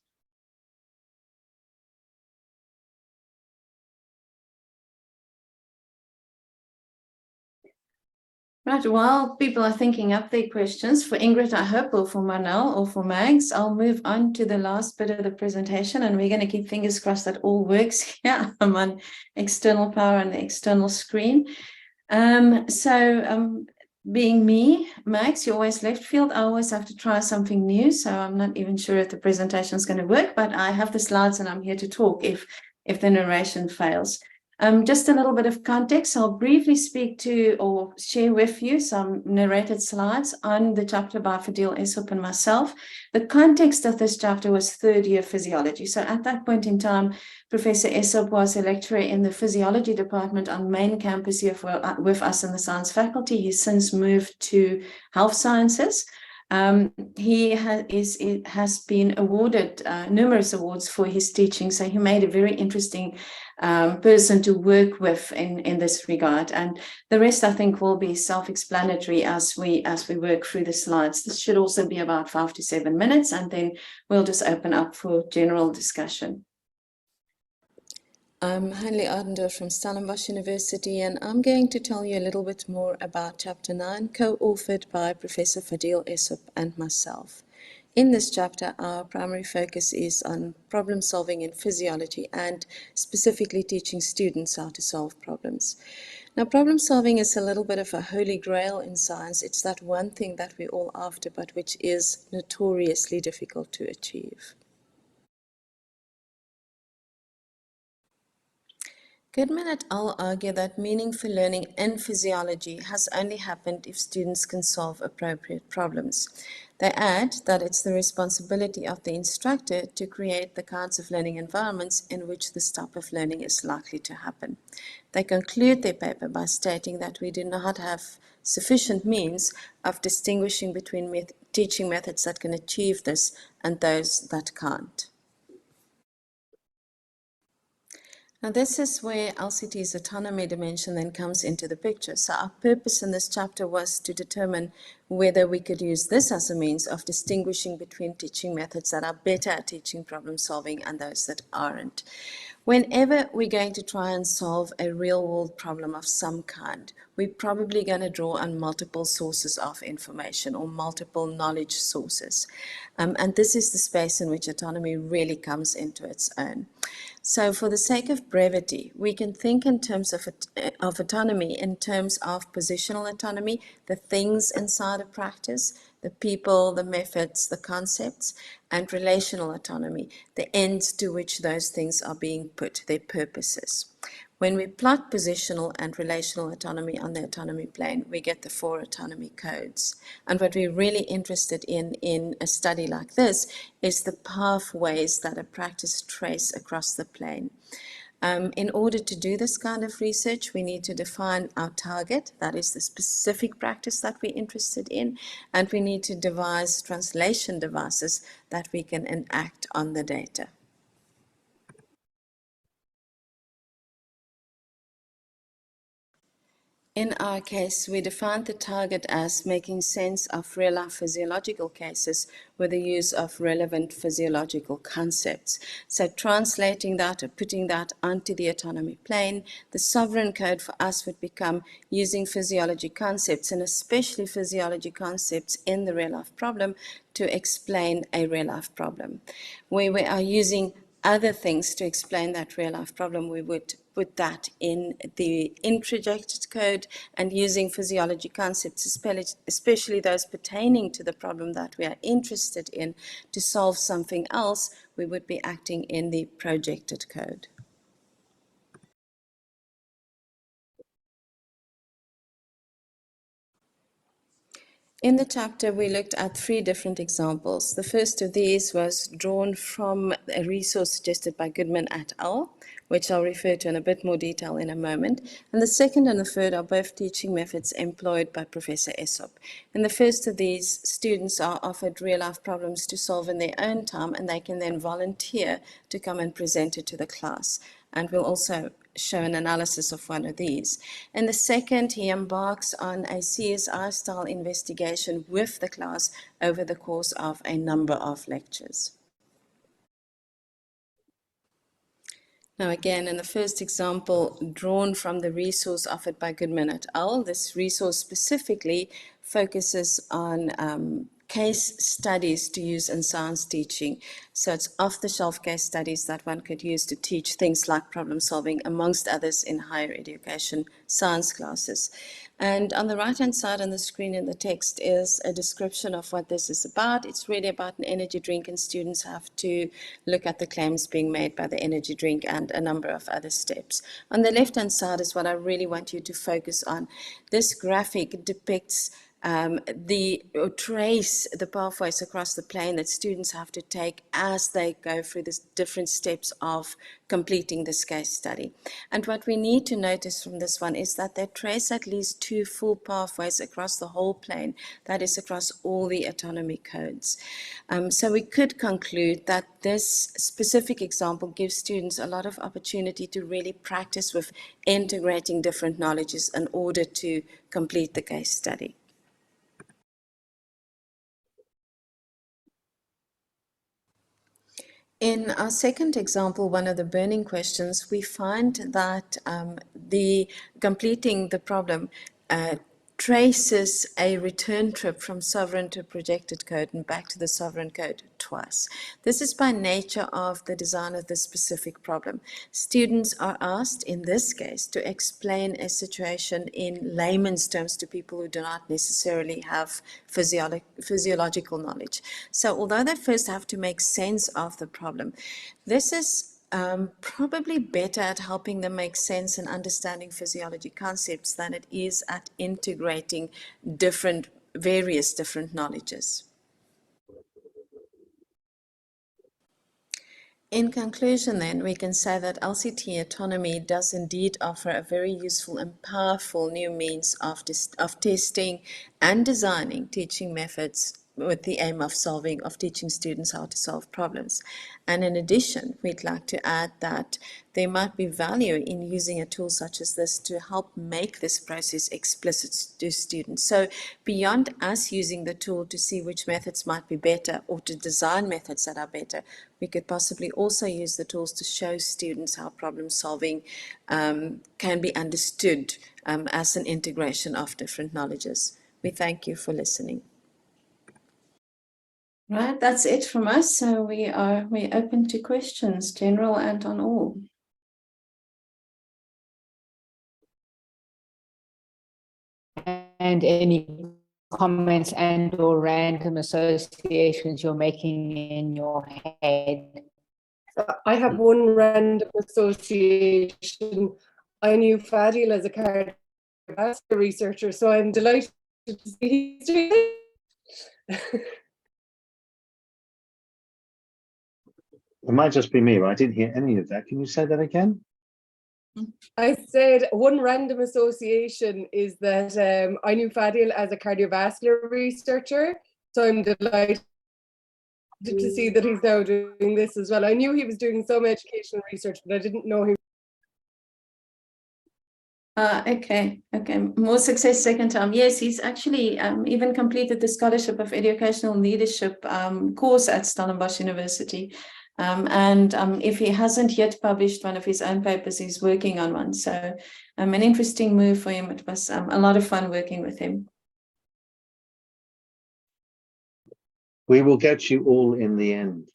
Right, while people are thinking up their questions for Ingrid, I hope, or for Marnel or for Mags, I'll move on to the last bit of the presentation, and we're going to keep fingers crossed that all works here. I'm on external power on the external screen. Being me, Max, you're always left field. I always have to try something new, so I'm not even sure if the presentation is going to work, but I have the slides and I'm here to talk if the narration fails. Just a little bit of context. I'll briefly speak to or share with you some narrated slides on the chapter by Fadil Aesop and myself. The context of this chapter was third year physiology. So at that point in time, Professor Aesop was a lecturer in the physiology department on main campus here with us in the science faculty. He's since moved to health sciences. He has been awarded numerous awards for his teaching, so he made a very interesting person to work with in this regard. And the rest, I think, will be self-explanatory as we work through the slides. This should also be about 5 to 7 minutes, and then we'll just open up for general discussion. I'm Hanelie Adendorff from Stellenbosch University, and I'm going to tell you a little bit more about Chapter 9, co-authored by Professor Fadil Aesop and myself. In this chapter, our primary focus is on problem solving in physiology and specifically teaching students how to solve problems. Now, problem solving is a little bit of a holy grail in science. It's that one thing that we're all after, but which is notoriously difficult to achieve. Goodman et al. Argue that meaningful learning in physiology has only happened if students can solve appropriate problems. They add that it's the responsibility of the instructor to create the kinds of learning environments in which this type of learning is likely to happen. They conclude their paper by stating that we do not have sufficient means of distinguishing between teaching methods that can achieve this and those that can't. Now this is where LCT's autonomy dimension then comes into the picture. So our purpose in this chapter was to determine whether we could use this as a means of distinguishing between teaching methods that are better at teaching problem solving and those that aren't. Whenever we're going to try and solve a real world problem of some kind, we're probably going to draw on multiple sources of information or multiple knowledge sources. And this is the space in which autonomy really comes into its own. So for the sake of brevity, we can think in terms of autonomy in terms of positional autonomy, the things inside a practice, the people, the methods, the concepts, and relational autonomy, the ends to which those things are being put, their purposes. When we plot positional and relational autonomy on the autonomy plane, we get the 4 autonomy codes. And what we're really interested in a study like this is the pathways that a practice trace across the plane. In order to do this kind of research, we need to define our target, that is the specific practice that we're interested in, and we need to devise translation devices that we can enact on the data. In our case, we defined the target as making sense of real-life physiological cases with the use of relevant physiological concepts. So translating that or putting that onto the autonomy plane, the sovereign code for us would become using physiology concepts, and especially physiology concepts in the real-life problem, to explain a real-life problem. Where we are using other things to explain that real-life problem, we would put that in the introjected code, and using physiology concepts, especially those pertaining to the problem that we are interested in, to solve something else, we would be acting in the projected code. In the chapter, we looked at 3 different examples. The first of these was drawn from a resource suggested by Goodman et al., which I'll refer to in a bit more detail in a moment. And the second and the third are both teaching methods employed by Professor Aesop. In the first of these, students are offered real-life problems to solve in their own time, and they can then volunteer to come and present it to the class. And we'll also show an analysis of one of these. In the second, he embarks on a CSI-style investigation with the class over the course of a number of lectures. Now again, in the first example, drawn from the resource offered by Goodman et al., this resource specifically focuses on case studies to use in science teaching. So it's off-the-shelf case studies that one could use to teach things like problem solving, amongst others, in higher education science classes. And on the right-hand side on the screen in the text is a description of what this is about. It's really about an energy drink, and students have to look at the claims being made by the energy drink and a number of other steps. On the left-hand side is what I really want you to focus on. This graphic depicts trace the pathways across the plane that students have to take as they go through the different steps of completing this case study. And what we need to notice from this one is that they trace at least 2 full pathways across the whole plane, that is across all the autonomy codes. So we could conclude that this specific example gives students a lot of opportunity to really practice with integrating different knowledges in order to complete the case study. In our second example, one of the burning questions, we find that the completing the problem traces a return trip from sovereign to projected code and back to the sovereign code twice. This is by nature of the design of this specific problem. Students are asked, in this case, to explain a situation in layman's terms to people who do not necessarily have physiological knowledge. So although they first have to make sense of the problem, this is probably better at helping them make sense and understanding physiology concepts than it is at integrating various different knowledges. In conclusion, then, we can say that LCT autonomy does indeed offer a very useful and powerful new means of testing and designing teaching methods with the aim of teaching students how to solve problems. And in addition, we'd like to add that there might be value in using a tool such as this to help make this process explicit to students. So beyond us using the tool to see which methods might be better or to design methods that are better, we could possibly also use the tools to show students how problem solving can be understood as an integration of different knowledges. We thank you for listening. Right, that's it from us. So we're open to questions, general and on all. And any comments and or random associations you're making in your head. I have one random association. I knew Fadil as a cardiovascular researcher, so I'm delighted to see he's doing it. It might just be me, but I didn't hear any of that. Can you say that again? I said one random association is that I knew Fadil as a cardiovascular researcher, so I'm delighted to see that he's now doing this as well. I knew he was doing some educational research, but I didn't know he. Okay. More success second time. Yes, he's actually even completed the Scholarship of Educational Leadership course at Stellenbosch University. And if he hasn't yet published one of his own papers, he's working on one. So an interesting move for him. It was a lot of fun working with him. We will get you all in the end.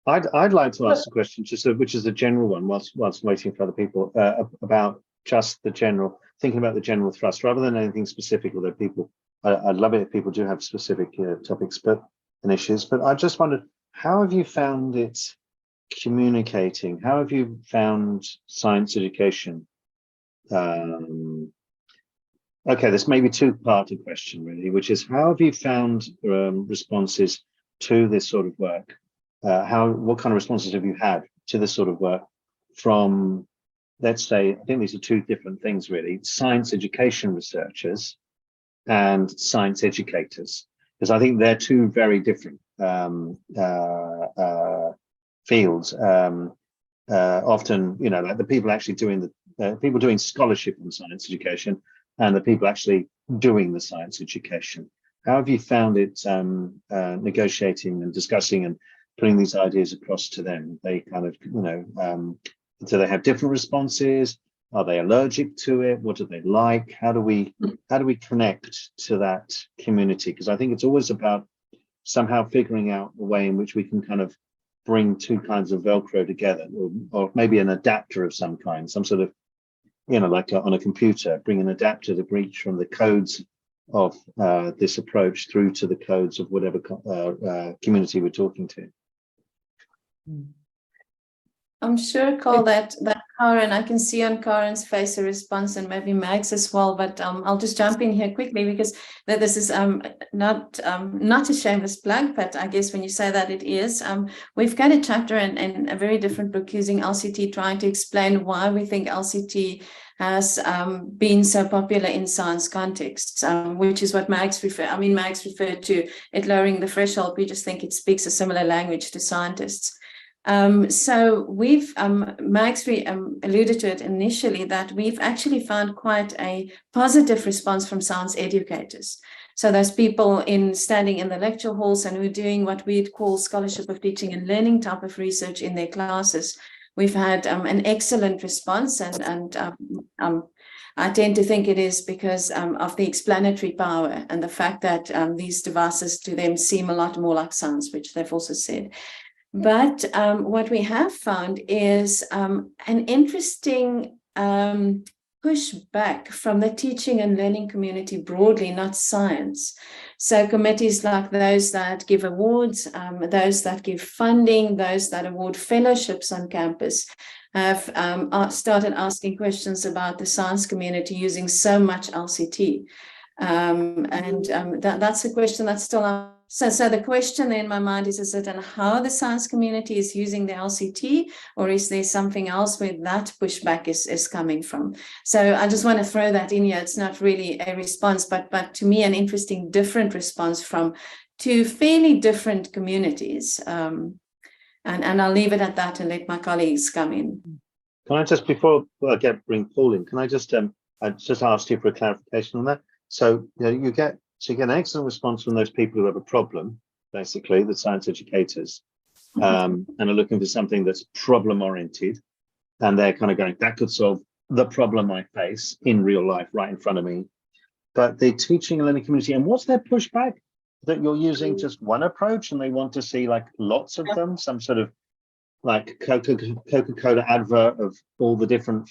I'd like to ask a question, which is a general one, whilst waiting for other people, about just the general, thinking about the general thrust, rather than anything specific. Although people, I'd love it if people do have specific topics and issues. But I just wondered, how have you found it communicating? How have you found science education? Okay, there's maybe two-parted question really, which is how have you found responses to this sort of work? What kind of responses have you had to this sort of work from, let's say, I think these are two different things really, science education researchers and science educators, because I think they're two very different fields. Often, you know, like the people actually doing people doing scholarship on science education and the people actually doing the science education. How have you found it negotiating and discussing and putting these ideas across to them? They kind of, you know, do they have different responses? Are they allergic to it? What do they like? How do we connect to that community? Because I think it's always about somehow figuring out a way in which we can kind of bring two kinds of Velcro together, or maybe an adapter of some kind, some sort of, you know, like on a computer, bring an adapter to reach from the codes of this approach through to the codes of whatever community we're talking to. I'm sure, Carl, that Karen, I can see on Karen's face a response, and maybe Max as well, but I'll just jump in here quickly because this is not a shameless plug, but I guess when you say that it is. We've got a chapter in a very different book using LCT, trying to explain why we think LCT has been so popular in science contexts, which is what Max referred. Max referred to it lowering the threshold. We just think it speaks a similar language to scientists. So we've, Max alluded to it initially, that we've actually found quite a positive response from science educators. So those people standing in the lecture halls and who are doing what we'd call scholarship of teaching and learning type of research in their classes. We've had an excellent response, and I tend to think it is because of the explanatory power and the fact that these devices to them seem a lot more like science, which they've also said. But what we have found is an interesting pushback from the teaching and learning community broadly, not science. So committees like those that give awards, those that give funding, those that award fellowships on campus, have started asking questions about the science community using so much LCT. That's a question that's still up. So the question in my mind is it and how the science community is using the LCT, or is there something else where that pushback is coming from? So I just want to throw that in here. It's not really a response, but to me, an interesting, different response from two fairly different communities. And I'll leave it at that and let my colleagues come in. Can I just, before I bring Paul in, can I just ask you for a clarification on that? So you get an excellent response from those people who have a problem, basically, the science educators, and are looking for something that's problem oriented, and they're kind of going, that could solve the problem I face in real life, right in front of me. But the teaching and learning community, and what's their pushback? That you're using just one approach, and they want to see like lots of them, some sort of like Coca-Cola advert of all the different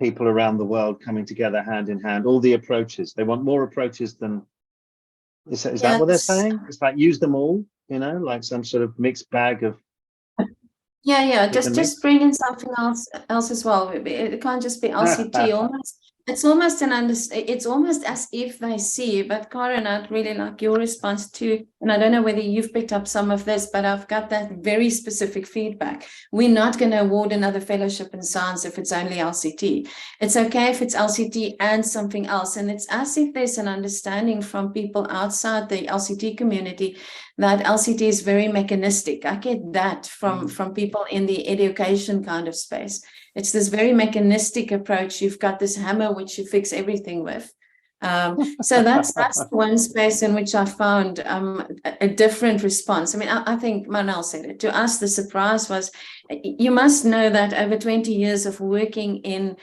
people around the world coming together hand in hand, all the approaches. They want more approaches than, is that what they're saying? It's like use them all, like some sort of mixed bag of. Yeah, just bring in something else as well. It can't just be LCT. It's almost as if they see, but Karen, I'd really like your response too. And I don't know whether you've picked up some of this, but I've got that very specific feedback. We're not going to award another fellowship in science if it's only LCT. It's okay if it's LCT and something else. And it's as if there's an understanding from people outside the LCT community that LCT is very mechanistic. I get that from people in the education kind of space. It's this very mechanistic approach. You've got this hammer which you fix everything with. So that's one space in which I found a different response. I mean, I think Marnel said it. To us, the surprise was, you must know that over 20 years of working in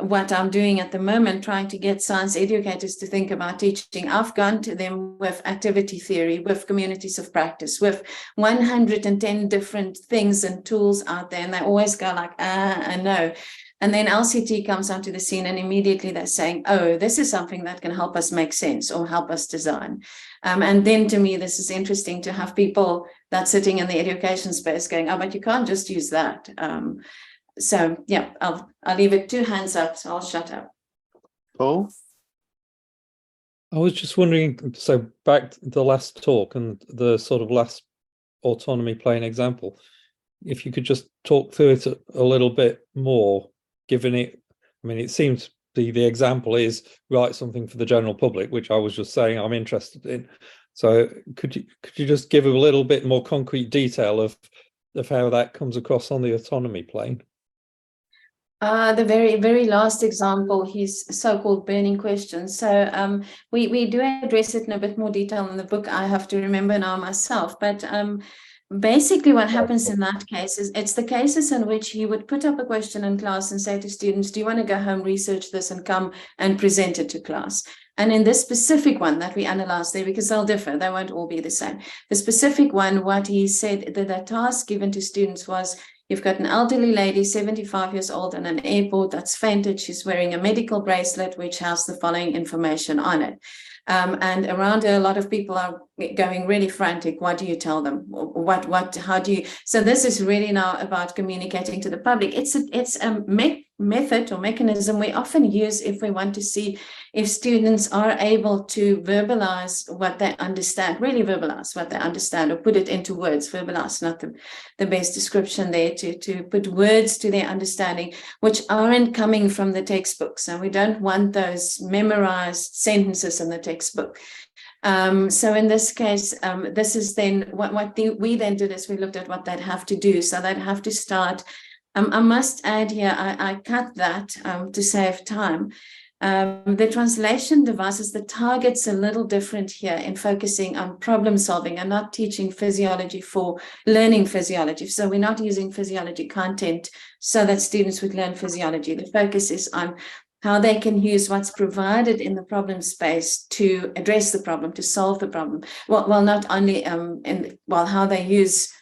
what I'm doing at the moment, trying to get science educators to think about teaching, I've gone to them with activity theory, with communities of practice, with 110 different things and tools out there, and they always go like, no. And then LCT comes onto the scene, and immediately they're saying, oh, this is something that can help us make sense or help us design. And then to me, this is interesting to have people that's sitting in the education space going, oh, but you can't just use that. So yeah, I'll leave it 2 hands up, so I'll shut up. Paul? I was just wondering, so back to the last talk and the sort of last autonomy playing example, if you could just talk through it a little bit more, given it, I mean, it seems the example is write something for the general public, which I was just saying I'm interested in. So could you just give a little bit more concrete detail of how that comes across on the autonomy plane? The very, very last example, his so-called burning question. So we do address it in a bit more detail in the book. I have to remember now myself, but basically what happens in that case is it's the cases in which he would put up a question in class and say to students, do you want to go home, research this and come and present it to class? And in this specific one that we analyzed there, because they'll differ, they won't all be the same. The specific one, what he said that the task given to students was, you've got an elderly lady, 75 years old, in an airport that's fainted. She's wearing a medical bracelet which has the following information on it. And around her, a lot of people are going really frantic. What do you tell them? How do you? So this is really now about communicating to the public. It's a method or mechanism we often use if we want to see if students are able to verbalize what they understand, really verbalize what they understand, or put it into words. Verbalize, not the best description there, to put words to their understanding, which aren't coming from the textbooks. And we don't want those memorized sentences in the textbook. So in this case, this is then what we then did is we looked at what they'd have to do. So they'd have to start. I must add here, I cut that to save time. The translation devices, the target's a little different here in focusing on problem solving and not teaching physiology for learning physiology. So we're not using physiology content so that students would learn physiology. The focus is on how they can use what's provided in the problem space to address the problem, to solve the problem. Well not only how they use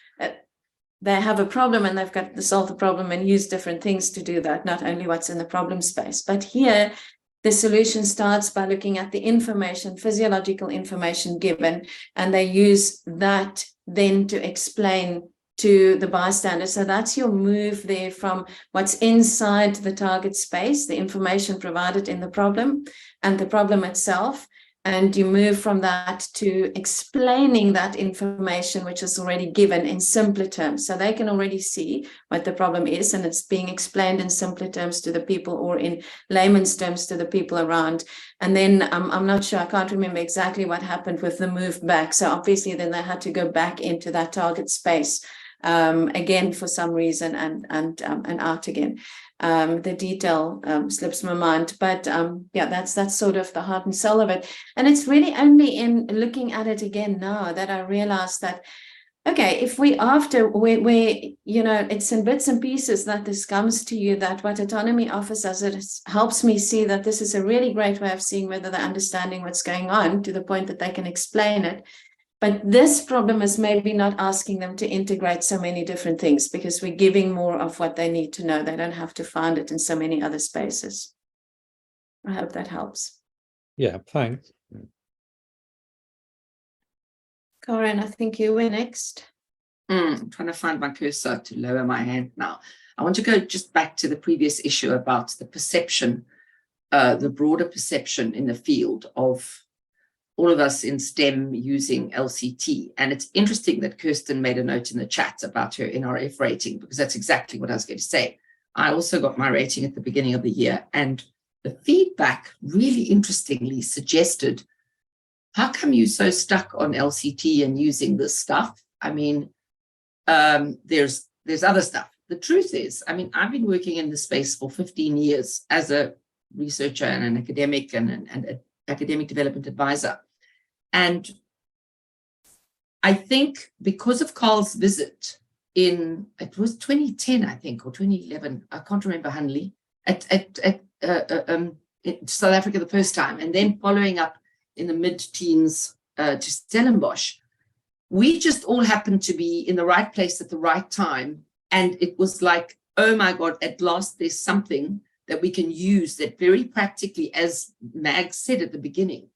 they have a problem and they've got to solve the problem and use different things to do that, not only what's in the problem space. But here, the solution starts by looking at the information, physiological information given, and they use that then to explain to the bystander. So that's your move there from what's inside the target space, the information provided in the problem and the problem itself. And you move from that to explaining that information, which is already given in simpler terms. So they can already see what the problem is, and it's being explained in simpler terms to the people, or in layman's terms to the people around. And then I'm not sure, I can't remember exactly what happened with the move back. So obviously then they had to go back into that target space again for some reason, and out again. The detail slips my mind, but yeah, that's sort of the heart and soul of it. And it's really only in looking at it again now that I realized that, okay, if we you know, it's in bits and pieces that this comes to you, that what autonomy offers us, it helps me see that this is a really great way of seeing whether they're understanding what's going on to the point that they can explain it. But this problem is maybe not asking them to integrate so many different things, because we're giving more of what they need to know. They don't have to find it in so many other spaces. I hope that helps. Yeah, thanks. Karen, I think you were next. I'm trying to find my cursor to lower my hand now. I want to go just back to the previous issue about the perception, the broader perception in the field of all of us in STEM using LCT. And it's interesting that Kirsten made a note in the chat about her NRF rating, because that's exactly what I was going to say. I also got my rating at the beginning of the year, and the feedback really interestingly suggested, how come you're so stuck on LCT and using this stuff? I mean, there's other stuff. The truth is, I mean, I've been working in this space for 15 years as a researcher and an academic and an academic development advisor. And I think because of Carl's visit in, it was 2010, I think, or 2011, I can't remember, Hanelie, in South Africa the first time, and then following up in the mid-teens to Stellenbosch, we just all happened to be in the right place at the right time. And it was like, oh my God, at last there's something that we can use that very practically, as Mag said at the beginning,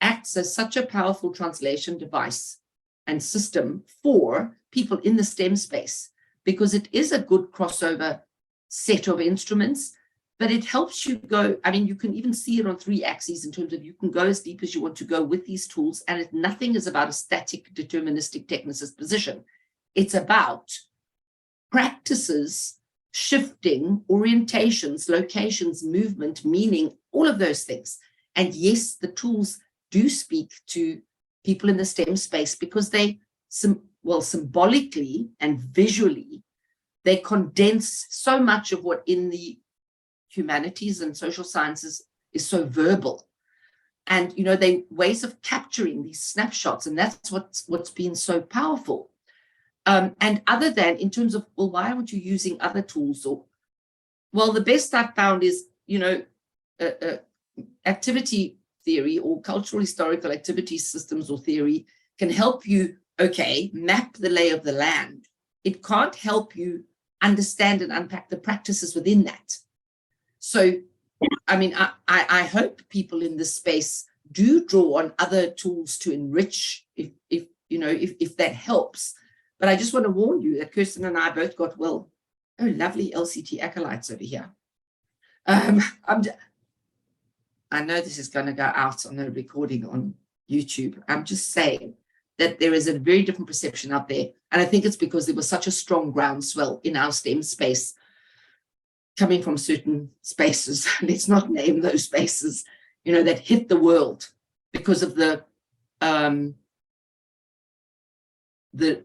acts as such a powerful translation device and system for people in the STEM space, because it is a good crossover set of instruments, but it helps you go, I mean, you can even see it on 3 axes in terms of you can go as deep as you want to go with these tools, and nothing is about a static, deterministic technicist position. It's about practices, shifting, orientations, locations, movement, meaning, all of those things. And yes, the tools do speak to people in the STEM space because they, symbolically and visually, they condense so much of what in the humanities and social sciences is so verbal. And, you know, they ways of capturing these snapshots, and that's what's been so powerful. And other than in terms of, well, why aren't you using other tools? Or, well, the best I've found is, you know, activity theory or cultural historical activity systems or theory can help you, okay, map the lay of the land. It can't help you understand and unpack the practices within that. So, I mean, I hope people in this space do draw on other tools to enrich, if that helps. But I just want to warn you that Kirsten and I both got, well, oh, lovely LCT acolytes over here. I know this is going to go out on a recording on YouTube. I'm just saying that there is a very different perception out there. And I think it's because there was such a strong groundswell in our STEM space coming from certain spaces, let's not name those spaces, you know, that hit the world because of the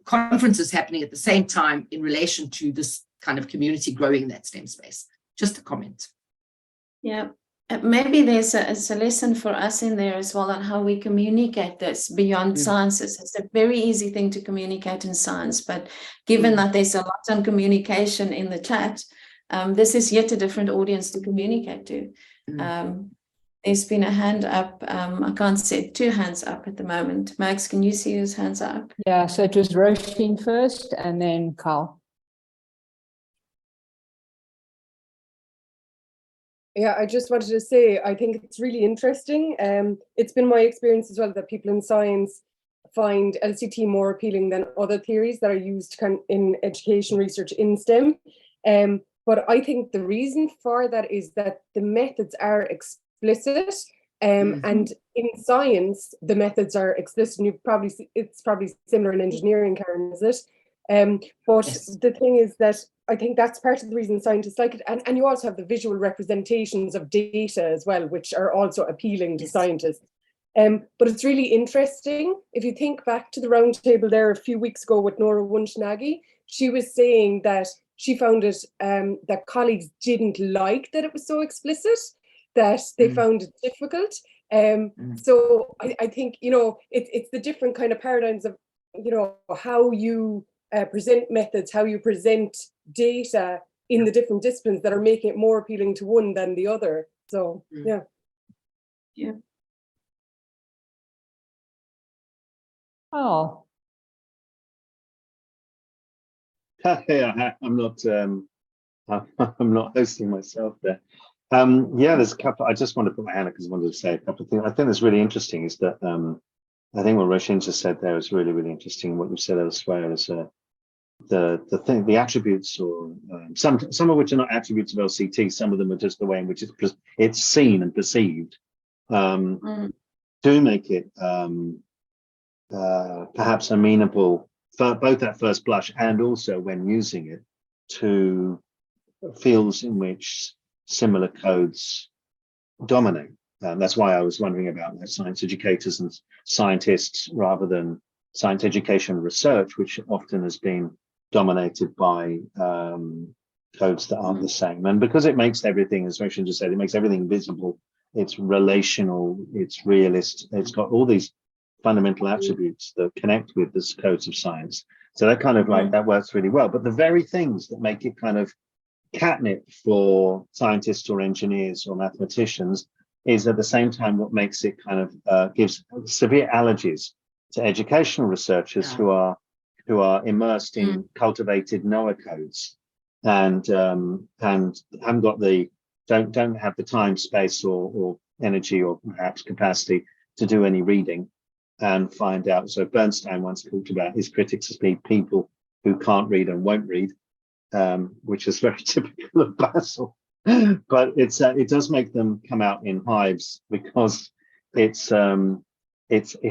conferences happening at the same time in relation to this kind of community growing in that STEM space. Just a comment. Yeah, maybe there's a lesson for us in there as well on how we communicate this beyond sciences. It's a very easy thing to communicate in science, but given that there's a lot on communication in the chat, this is yet a different audience to communicate to. There's been a hand up. I can't see 2 hands up at the moment. Max, can you see whose hands up? Yeah, so it was Roisin first and then Carl. Yeah, I just wanted to say, I think it's really interesting. It's been my experience as well that people in science find LCT more appealing than other theories that are used in education research in STEM. But I think the reason for that is that the methods are explicit. And in science, the methods are explicit. And it's probably similar in engineering, Karen, is it? But Yes. the thing is that I think that's part of the reason scientists like it. And you also have the visual representations of data as well, which are also appealing to scientists. But it's really interesting. If you think back to the roundtable there a few weeks ago with Nora Wunchnagi, she was saying that she found it that colleagues didn't like that it was so explicit, that they found it difficult. So I think, you know, it's the different kind of paradigms of, you know, how you present methods, how you present data in the different disciplines that are making it more appealing to one than the other. So, yeah. Yeah. Oh, Yeah, I'm not hosting myself there. Yeah, there's a couple. I just want to put my hand up because I wanted to say a couple of things. I think that's really interesting is that I think what Roshin just said there is really, really interesting. What you've said elsewhere is the attributes, or some of which are not attributes of LCT. Some of them are just the way in which it's seen and perceived. Do make it perhaps amenable, both at first blush and also when using it, to fields in which similar codes dominate. That's why I was wondering about science educators and scientists rather than science education research, which often has been dominated by codes that aren't the same. And because it makes everything, as Roshan just said, it makes everything visible, it's relational, it's realist, it's got all these fundamental attributes that connect with this codes of science. So that kind of like, that works really well. But the very things that make it kind of catnip for scientists or engineers or mathematicians is at the same time what makes it kind of gives severe allergies to educational researchers who are immersed in cultivated Noah codes and haven't got don't have the time, space, or energy, or perhaps capacity to do any reading and find out. So Bernstein once talked about his critics as being people who can't read and won't read, which is very typical of Basil. But it does make them come out in hives because it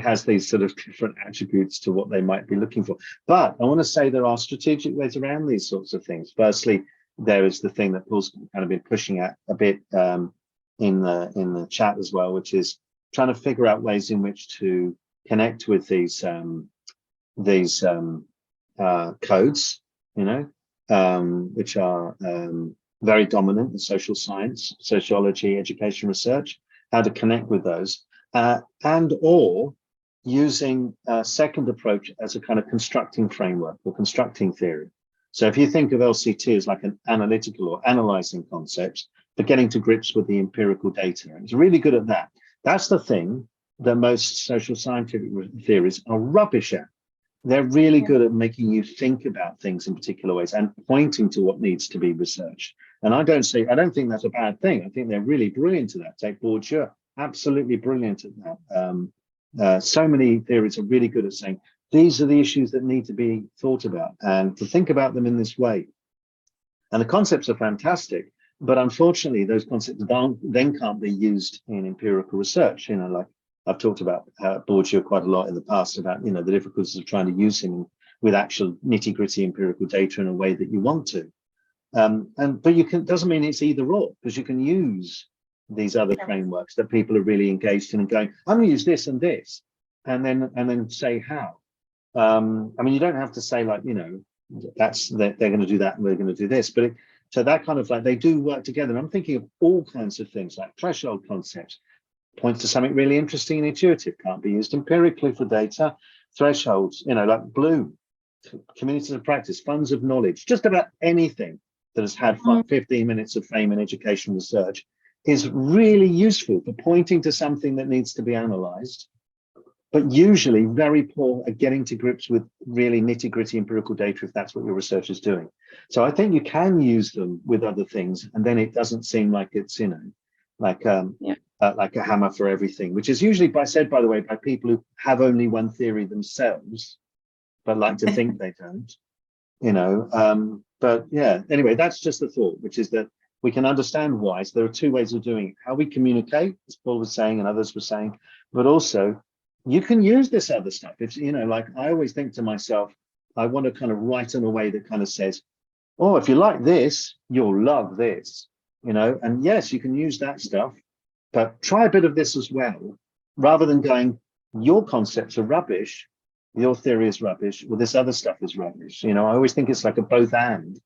has these sort of different attributes to what they might be looking for. But I want to say there are strategic ways around these sorts of things. Firstly, there is the thing that Paul's kind of been pushing at a bit in the chat as well, which is trying to figure out ways in which to connect with these codes, you know, which are very dominant in social science, sociology, education research, how to connect with those, and or using a second approach as a kind of constructing framework or constructing theory. So if you think of LCT as like an analytical or analyzing concepts for getting to grips with the empirical data, and it's really good at that. That's the thing that most social scientific theories are rubbish at. They're really good at making you think about things in particular ways and pointing to what needs to be researched. And I don't think that's a bad thing. I think they're really brilliant at that. Take Bourdieu, absolutely brilliant at that. So many theories are really good at saying, these are the issues that need to be thought about and to think about them in this way. And the concepts are fantastic, but unfortunately, those concepts then can't be used in empirical research. You know, like I've talked about Bourdieu quite a lot in the past about, you know, the difficulties of trying to use him with actual nitty-gritty empirical data in a way that you want to. But you can, doesn't mean it's either or, because you can use these other frameworks that people are really engaged in and going, I'm going to use this and this, and then say how. I mean, you don't have to say like, you know, they're going to do that and we're going to do this, but so that kind of like they do work together. And I'm thinking of all kinds of things like threshold concepts. Points to something really interesting and intuitive, can't be used empirically for data. Thresholds, you know, like Bloom, communities of practice, funds of knowledge, just about anything that has had 15 minutes of fame in education research is really useful for pointing to something that needs to be analyzed but usually very poor at getting to grips with really nitty-gritty empirical data if that's what your research is doing. So I think you can use them with other things, and then it doesn't seem like it's, you know, like a hammer for everything, which is usually said, by the way, by people who have only one theory themselves, but like to think they don't, you know. But yeah, anyway, that's just the thought, which is that we can understand why. So there are two ways of doing it: how we communicate, as Paul was saying and others were saying, but also you can use this other stuff. If, you know, like I always think to myself, I want to kind of write in a way that kind of says, oh, if you like this, you'll love this, you know. And yes, you can use that stuff, but try a bit of this as well, rather than going, your concepts are rubbish, your theory is rubbish, well, this other stuff is rubbish. You know, I always think it's like a both and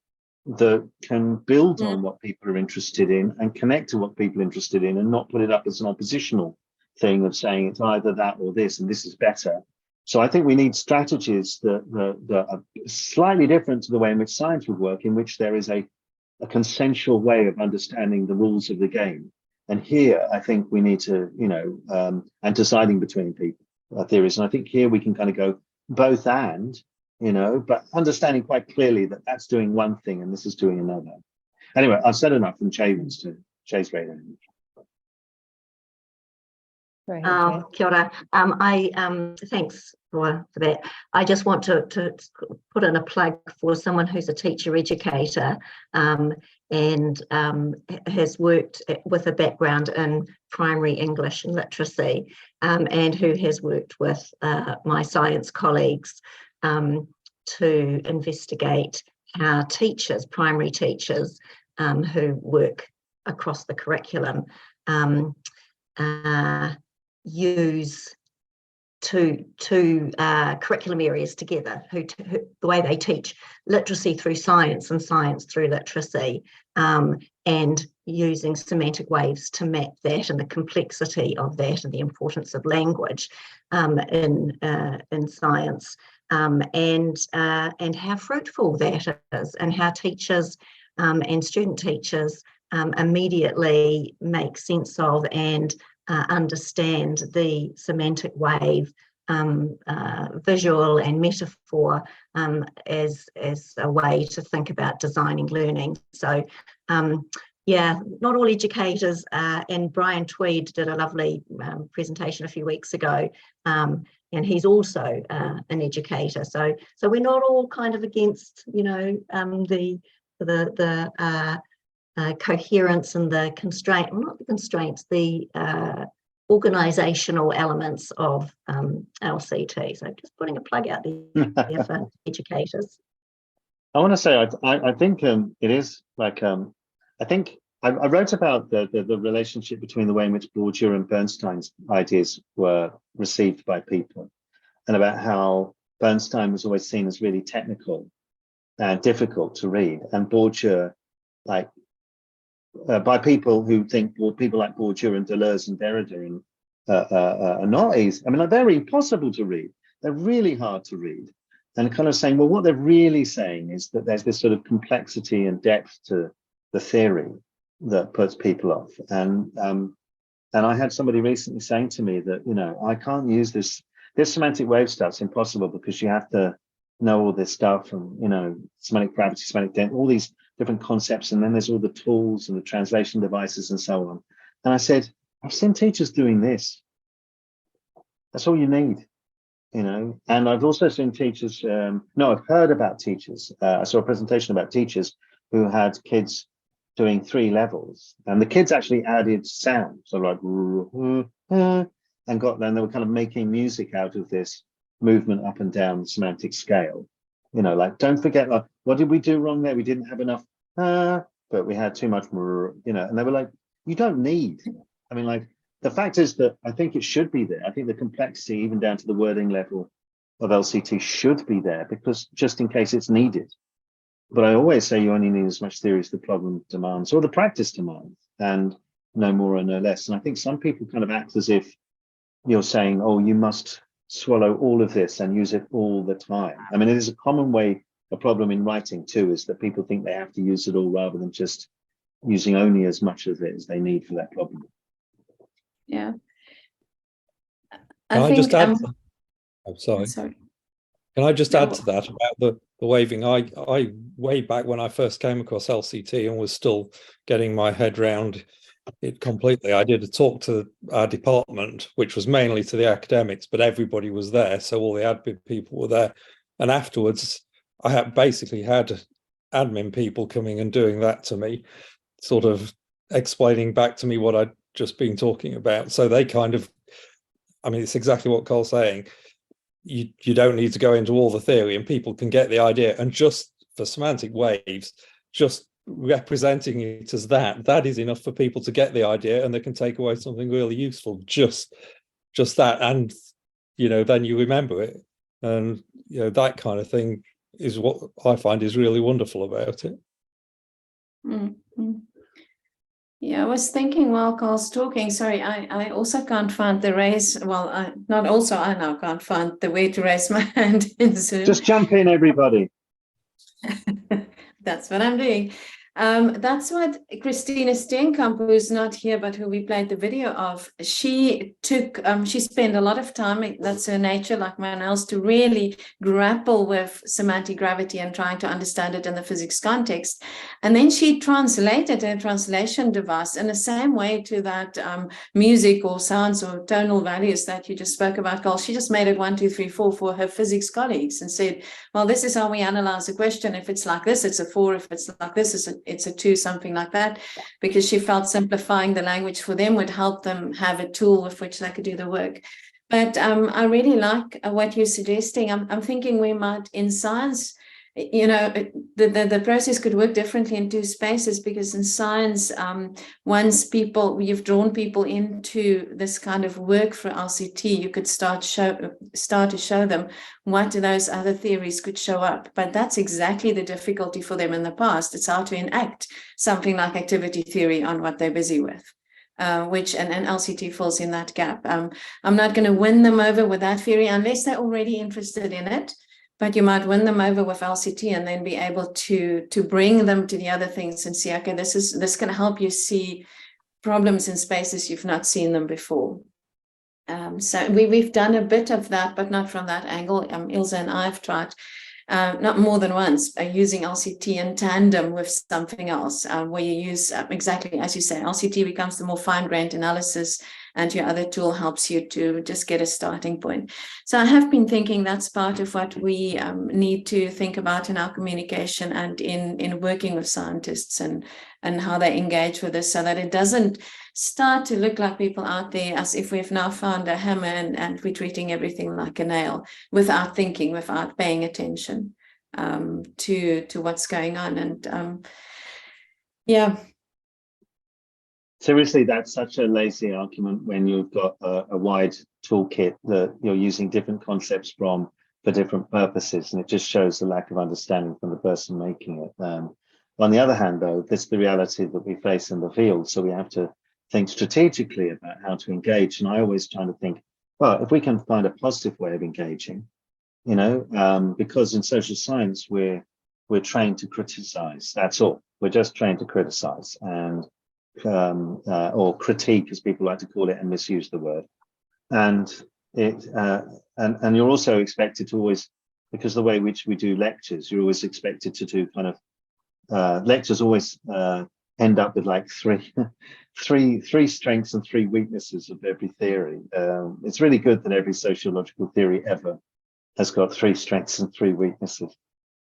that can build on what people are interested in and connect to what people are interested in, and not put it up as an oppositional thing of saying it's either that or this, and this is better. So I think we need strategies that are slightly different to the way in which science would work, in which there is a consensual way of understanding the rules of the game. And here, I think we need to, you know, and deciding between people theories. And I think here we can kind of go both and, you know, but understanding quite clearly that that's doing one thing and this is doing another. Anyway, I've said enough, and Chay's right. Kia ora. Thanks for that. I just want to put in a plug for someone who's a teacher educator and has worked with a background in primary English and literacy, and who has worked with my science colleagues to investigate how teachers, primary teachers who work across the curriculum, use two curriculum areas together, the way they teach literacy through science and science through literacy, and using semantic waves to map that and the complexity of that and the importance of language in science, and how fruitful that is, and how teachers and student teachers immediately make sense of and understand the semantic wave, visual and metaphor, as a way to think about designing learning. So yeah, not all educators, and Brian Tweed did a lovely presentation a few weeks ago, and he's also an educator. So we're not all kind of against, you know, the coherence and the constraint, well, not the constraints, the organisational elements of LCT. So just putting a plug out there for educators. I want to say, I think it is like, I think I wrote about the relationship between the way in which Bourdieu and Bernstein's ideas were received by people, and about how Bernstein was always seen as really technical and difficult to read, and Bourdieu, like, by people who think, well, people like Bourdieu and Deleuze and Derrida are not easy. I mean, like, they're impossible to read. They're really hard to read. And kind of saying, well, what they're really saying is that there's this sort of complexity and depth to the theory that puts people off. And I had somebody recently saying to me that, you know, I can't use this semantic wave stuff's impossible because you have to know all this stuff, and, you know, semantic gravity, semantic density, all these different concepts, and then there's all the tools and the translation devices and so on. And I said, I've seen teachers doing this. That's all you need, you know. And I've also seen teachers, I've heard about teachers. I saw a presentation about teachers who had kids doing 3 levels, and the kids actually added sound, so like, and then they were kind of making music out of this movement up and down the semantic scale. You know, like, don't forget, like, what did we do wrong there? We didn't have enough, but we had too much, you know. And they were like, you don't need. I mean, like, the fact is that I think it should be there. I think the complexity, even down to the wording level of LCT, should be there, because just in case it's needed. But I always say you only need as much theory as the problem demands, or the practice demands, and no more or no less. And I think some people kind of act as if you're saying, oh, you must swallow all of this and use it all the time. I mean, it is a common way, a problem in writing too, is that people think they have to use it all rather than just using only as much of it as they need for that problem. Yeah. Can I just add? I'm sorry. Sorry. Can I just add No. to that about the waving? I way back when I first came across LCT and was still getting my head round it completely. I did a talk to our department, which was mainly to the academics, but everybody was there, so all the admin people were there. And afterwards, I had basically had admin people coming and doing that to me, sort of explaining back to me what I'd just been talking about. So they kind of, I mean, it's exactly what Cole's saying. You don't need to go into all the theory, and people can get the idea. And just for semantic waves, just representing it as that is enough for people to get the idea, and they can take away something really useful. Just that, and then you remember it, and that kind of thing is what I find is really wonderful about it. Mm-hmm. Yeah, I was thinking while Carl's talking, sorry, I also can't find the raise, well, I now can't find the way to raise my hand in Zoom. Just jump in, everybody. That's what I'm doing. That's what Christina Steenkamp, who's not here, but who we played the video of, she spent a lot of time, that's her nature, like Marnel's, to really grapple with semantic gravity and trying to understand it in the physics context. And then she translated a translation device in the same way to that music or sounds or tonal values that you just spoke about, Carl. She just made it 1, 2, 3, 4 for her physics colleagues and said, well, this is how we analyze a question. If it's like this, it's a 4. If it's like this, it's a 2, something like that, because she felt simplifying the language for them would help them have a tool with which they could do the work. But I really like what you're suggesting. I'm thinking we might, in science, the process could work differently in 2 spaces, because in science, once you've drawn people into this kind of work for LCT, you could start to show them what those other theories could show up. But that's exactly the difficulty for them in the past. It's how to enact something like activity theory on what they're busy with. Which and LCT falls in that gap. I'm not going to win them over with that theory unless they're already interested in it. But you might win them over with LCT and then be able to bring them to the other things and see, okay, this can help you see problems in spaces you've not seen them before. So we've done a bit of that, but not from that angle. Ilse and I have tried, not more than once, using LCT in tandem with something else, where you use exactly as you say, LCT becomes the more fine-grained analysis, and your other tool helps you to just get a starting point. So I have been thinking that's part of what we need to think about in our communication and in working with scientists and how they engage with this, so that it doesn't start to look like people out there as if we've now found a hammer and we're treating everything like a nail without thinking, without paying attention to what's going on. And yeah. Seriously, that's such a lazy argument when you've got a wide toolkit that you're using different concepts for different purposes, and it just shows the lack of understanding from the person making it. On the other hand, though, this is the reality that we face in the field, so we have to think strategically about how to engage. And I always try to think, well, if we can find a positive way of engaging, because in social science we're trained to criticize. That's all. We're just trained to criticize and or critique, as people like to call it and misuse the word. And and you're also expected to always, because the way which we do lectures, you're always expected to do kind of lectures always end up with like three strengths and 3 weaknesses of every theory. It's really good that every sociological theory ever has got 3 strengths and 3 weaknesses.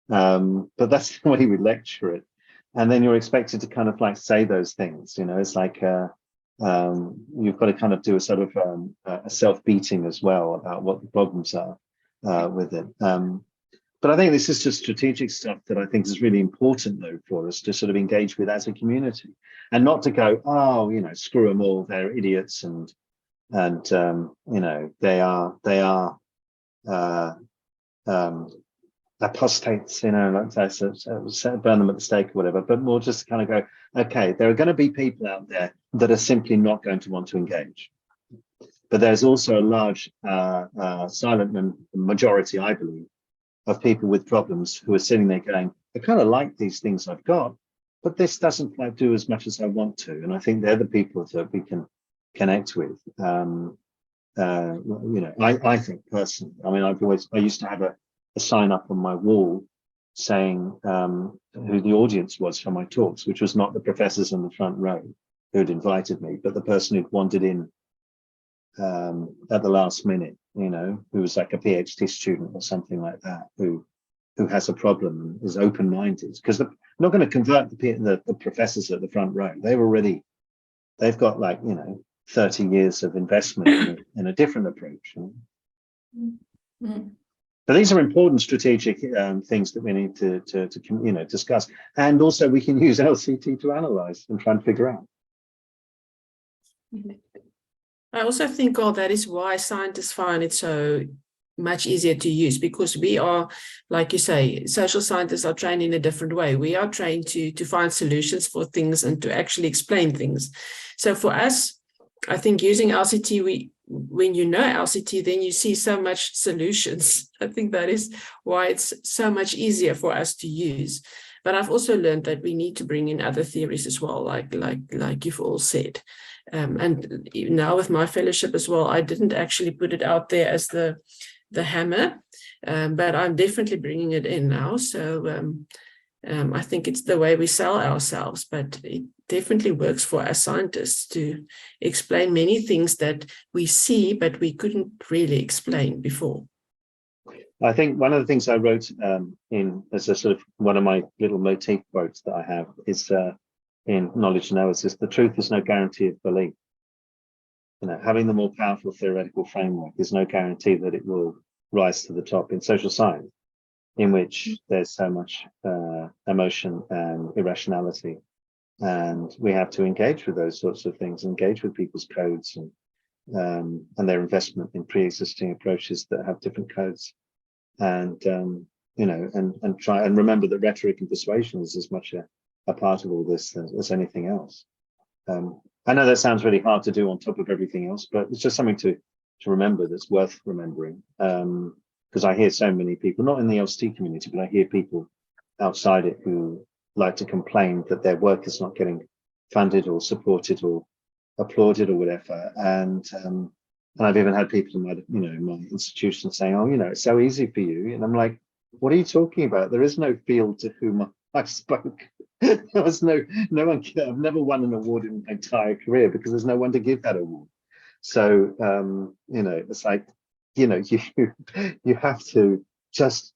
But that's the way we lecture it. And then you're expected to kind of like say those things, it's like you've got to kind of do a sort of a self-beating as well about what the problems are with it. But I think this is just strategic stuff that I think is really important, though, for us to sort of engage with as a community, and not to go, oh, screw them all, they're idiots, and they are apostates, like that, burn them at the stake or whatever, but more just kind of go, okay, there are going to be people out there that are simply not going to want to engage. But there's also a large silent majority, I believe, of people with problems who are sitting there going, I kind of like these things I've got, but this doesn't quite do as much as I want to. And I think they're the people that we can connect with. you know, I think personally, I mean, I used to have a sign up on my wall saying who the audience was for my talks, which was not the professors in the front row who'd invited me, but the person who'd wandered in at the last minute, you know, who was like a PhD student or something like that, who has a problem and is open-minded, because they're not going to convert the professors at the front row. They've got, like, you know, 30 years of investment in a different approach. You know? Mm. But these are important strategic things that we need to you know, discuss, and also we can use LCT to analyze and try and figure out. I also think, that is why scientists find it so much easier to use, because we are, like you say, social scientists are trained in a different way. We are trained to find solutions for things and to actually explain things. So for us, I think using LCT, when you know LCT, then you see so much solutions. I think that is why it's so much easier for us to use. But I've also learned that we need to bring in other theories as well, like you've all said. And now with my fellowship as well, I didn't actually put it out there as the hammer, but I'm definitely bringing it in now. So I think it's the way we sell ourselves, but it definitely works for us scientists to explain many things that we see, but we couldn't really explain before. I think one of the things I wrote in as a sort of one of my little motif quotes that I have is in Knowledge Analysis, the truth is no guarantee of belief. You know, having the more powerful theoretical framework is no guarantee that it will rise to the top. In social science, in which there's so much emotion and irrationality, and we have to engage with those sorts of things, engage with people's codes and their investment in pre-existing approaches that have different codes, and you know, and try and remember that rhetoric and persuasion is as much a part of all this as anything else. I know that sounds really hard to do on top of everything else, but it's just something to remember that's worth remembering. Because I hear so many people, not in the LCT community, but I hear people outside it who like to complain that their work is not getting funded or supported or applauded or whatever. And I've even had people in my, you know, in my institution saying, "Oh, you know, it's so easy for you." And I'm like, "What are you talking about? There is no field to whom I spoke. There was no one. I've never won an award in my entire career because there's no one to give that award." So you know, it's like, you know, you have to just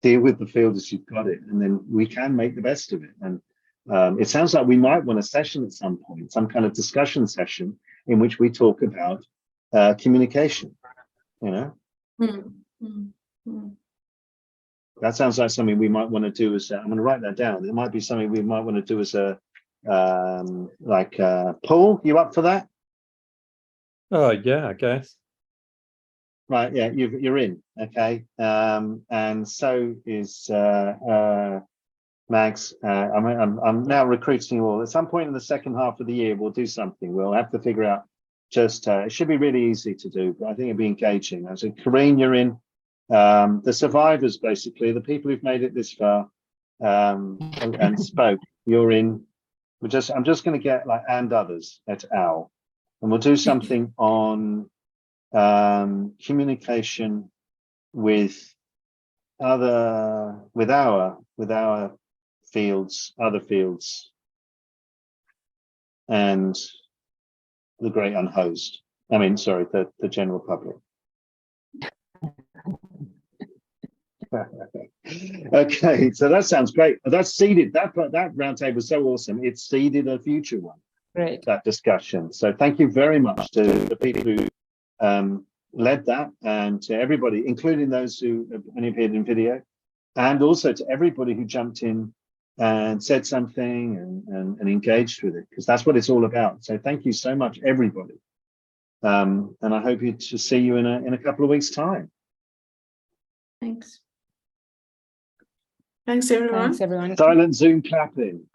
deal with the field as you've got it, and then we can make the best of it. And it sounds like we might want a session at some point, some kind of discussion session in which we talk about communication. You know, that sounds like something we might want to do as I'm going to write that down. It might be something we might want to do as a Paul, you up for that? Oh yeah, I guess. Right, yeah, you're in, okay. And so is Mags. I'm now recruiting you all. At some point in the second half of the year, we'll do something. We'll have to figure out just, it should be really easy to do, but I think it'd be engaging. I said, Corinne, you're in. The survivors, basically, the people who've made it this far and spoke, you're in. I'm just going to get like and others et al. And we'll do something on communication with our fields, other fields, and the great unhosed. I mean, sorry, the general public. Okay, so that sounds great. That's seeded. That roundtable was so awesome. It seeded a future one. Great. That discussion. So thank you very much to the people who led that, and to everybody, including those who have only appeared in video, and also to everybody who jumped in and said something and engaged with it, because that's what it's all about. So thank you so much, everybody. And I hope to see you in a couple of weeks' time. Thanks. Thanks, everyone. Thanks, everyone. Silent Zoom clapping.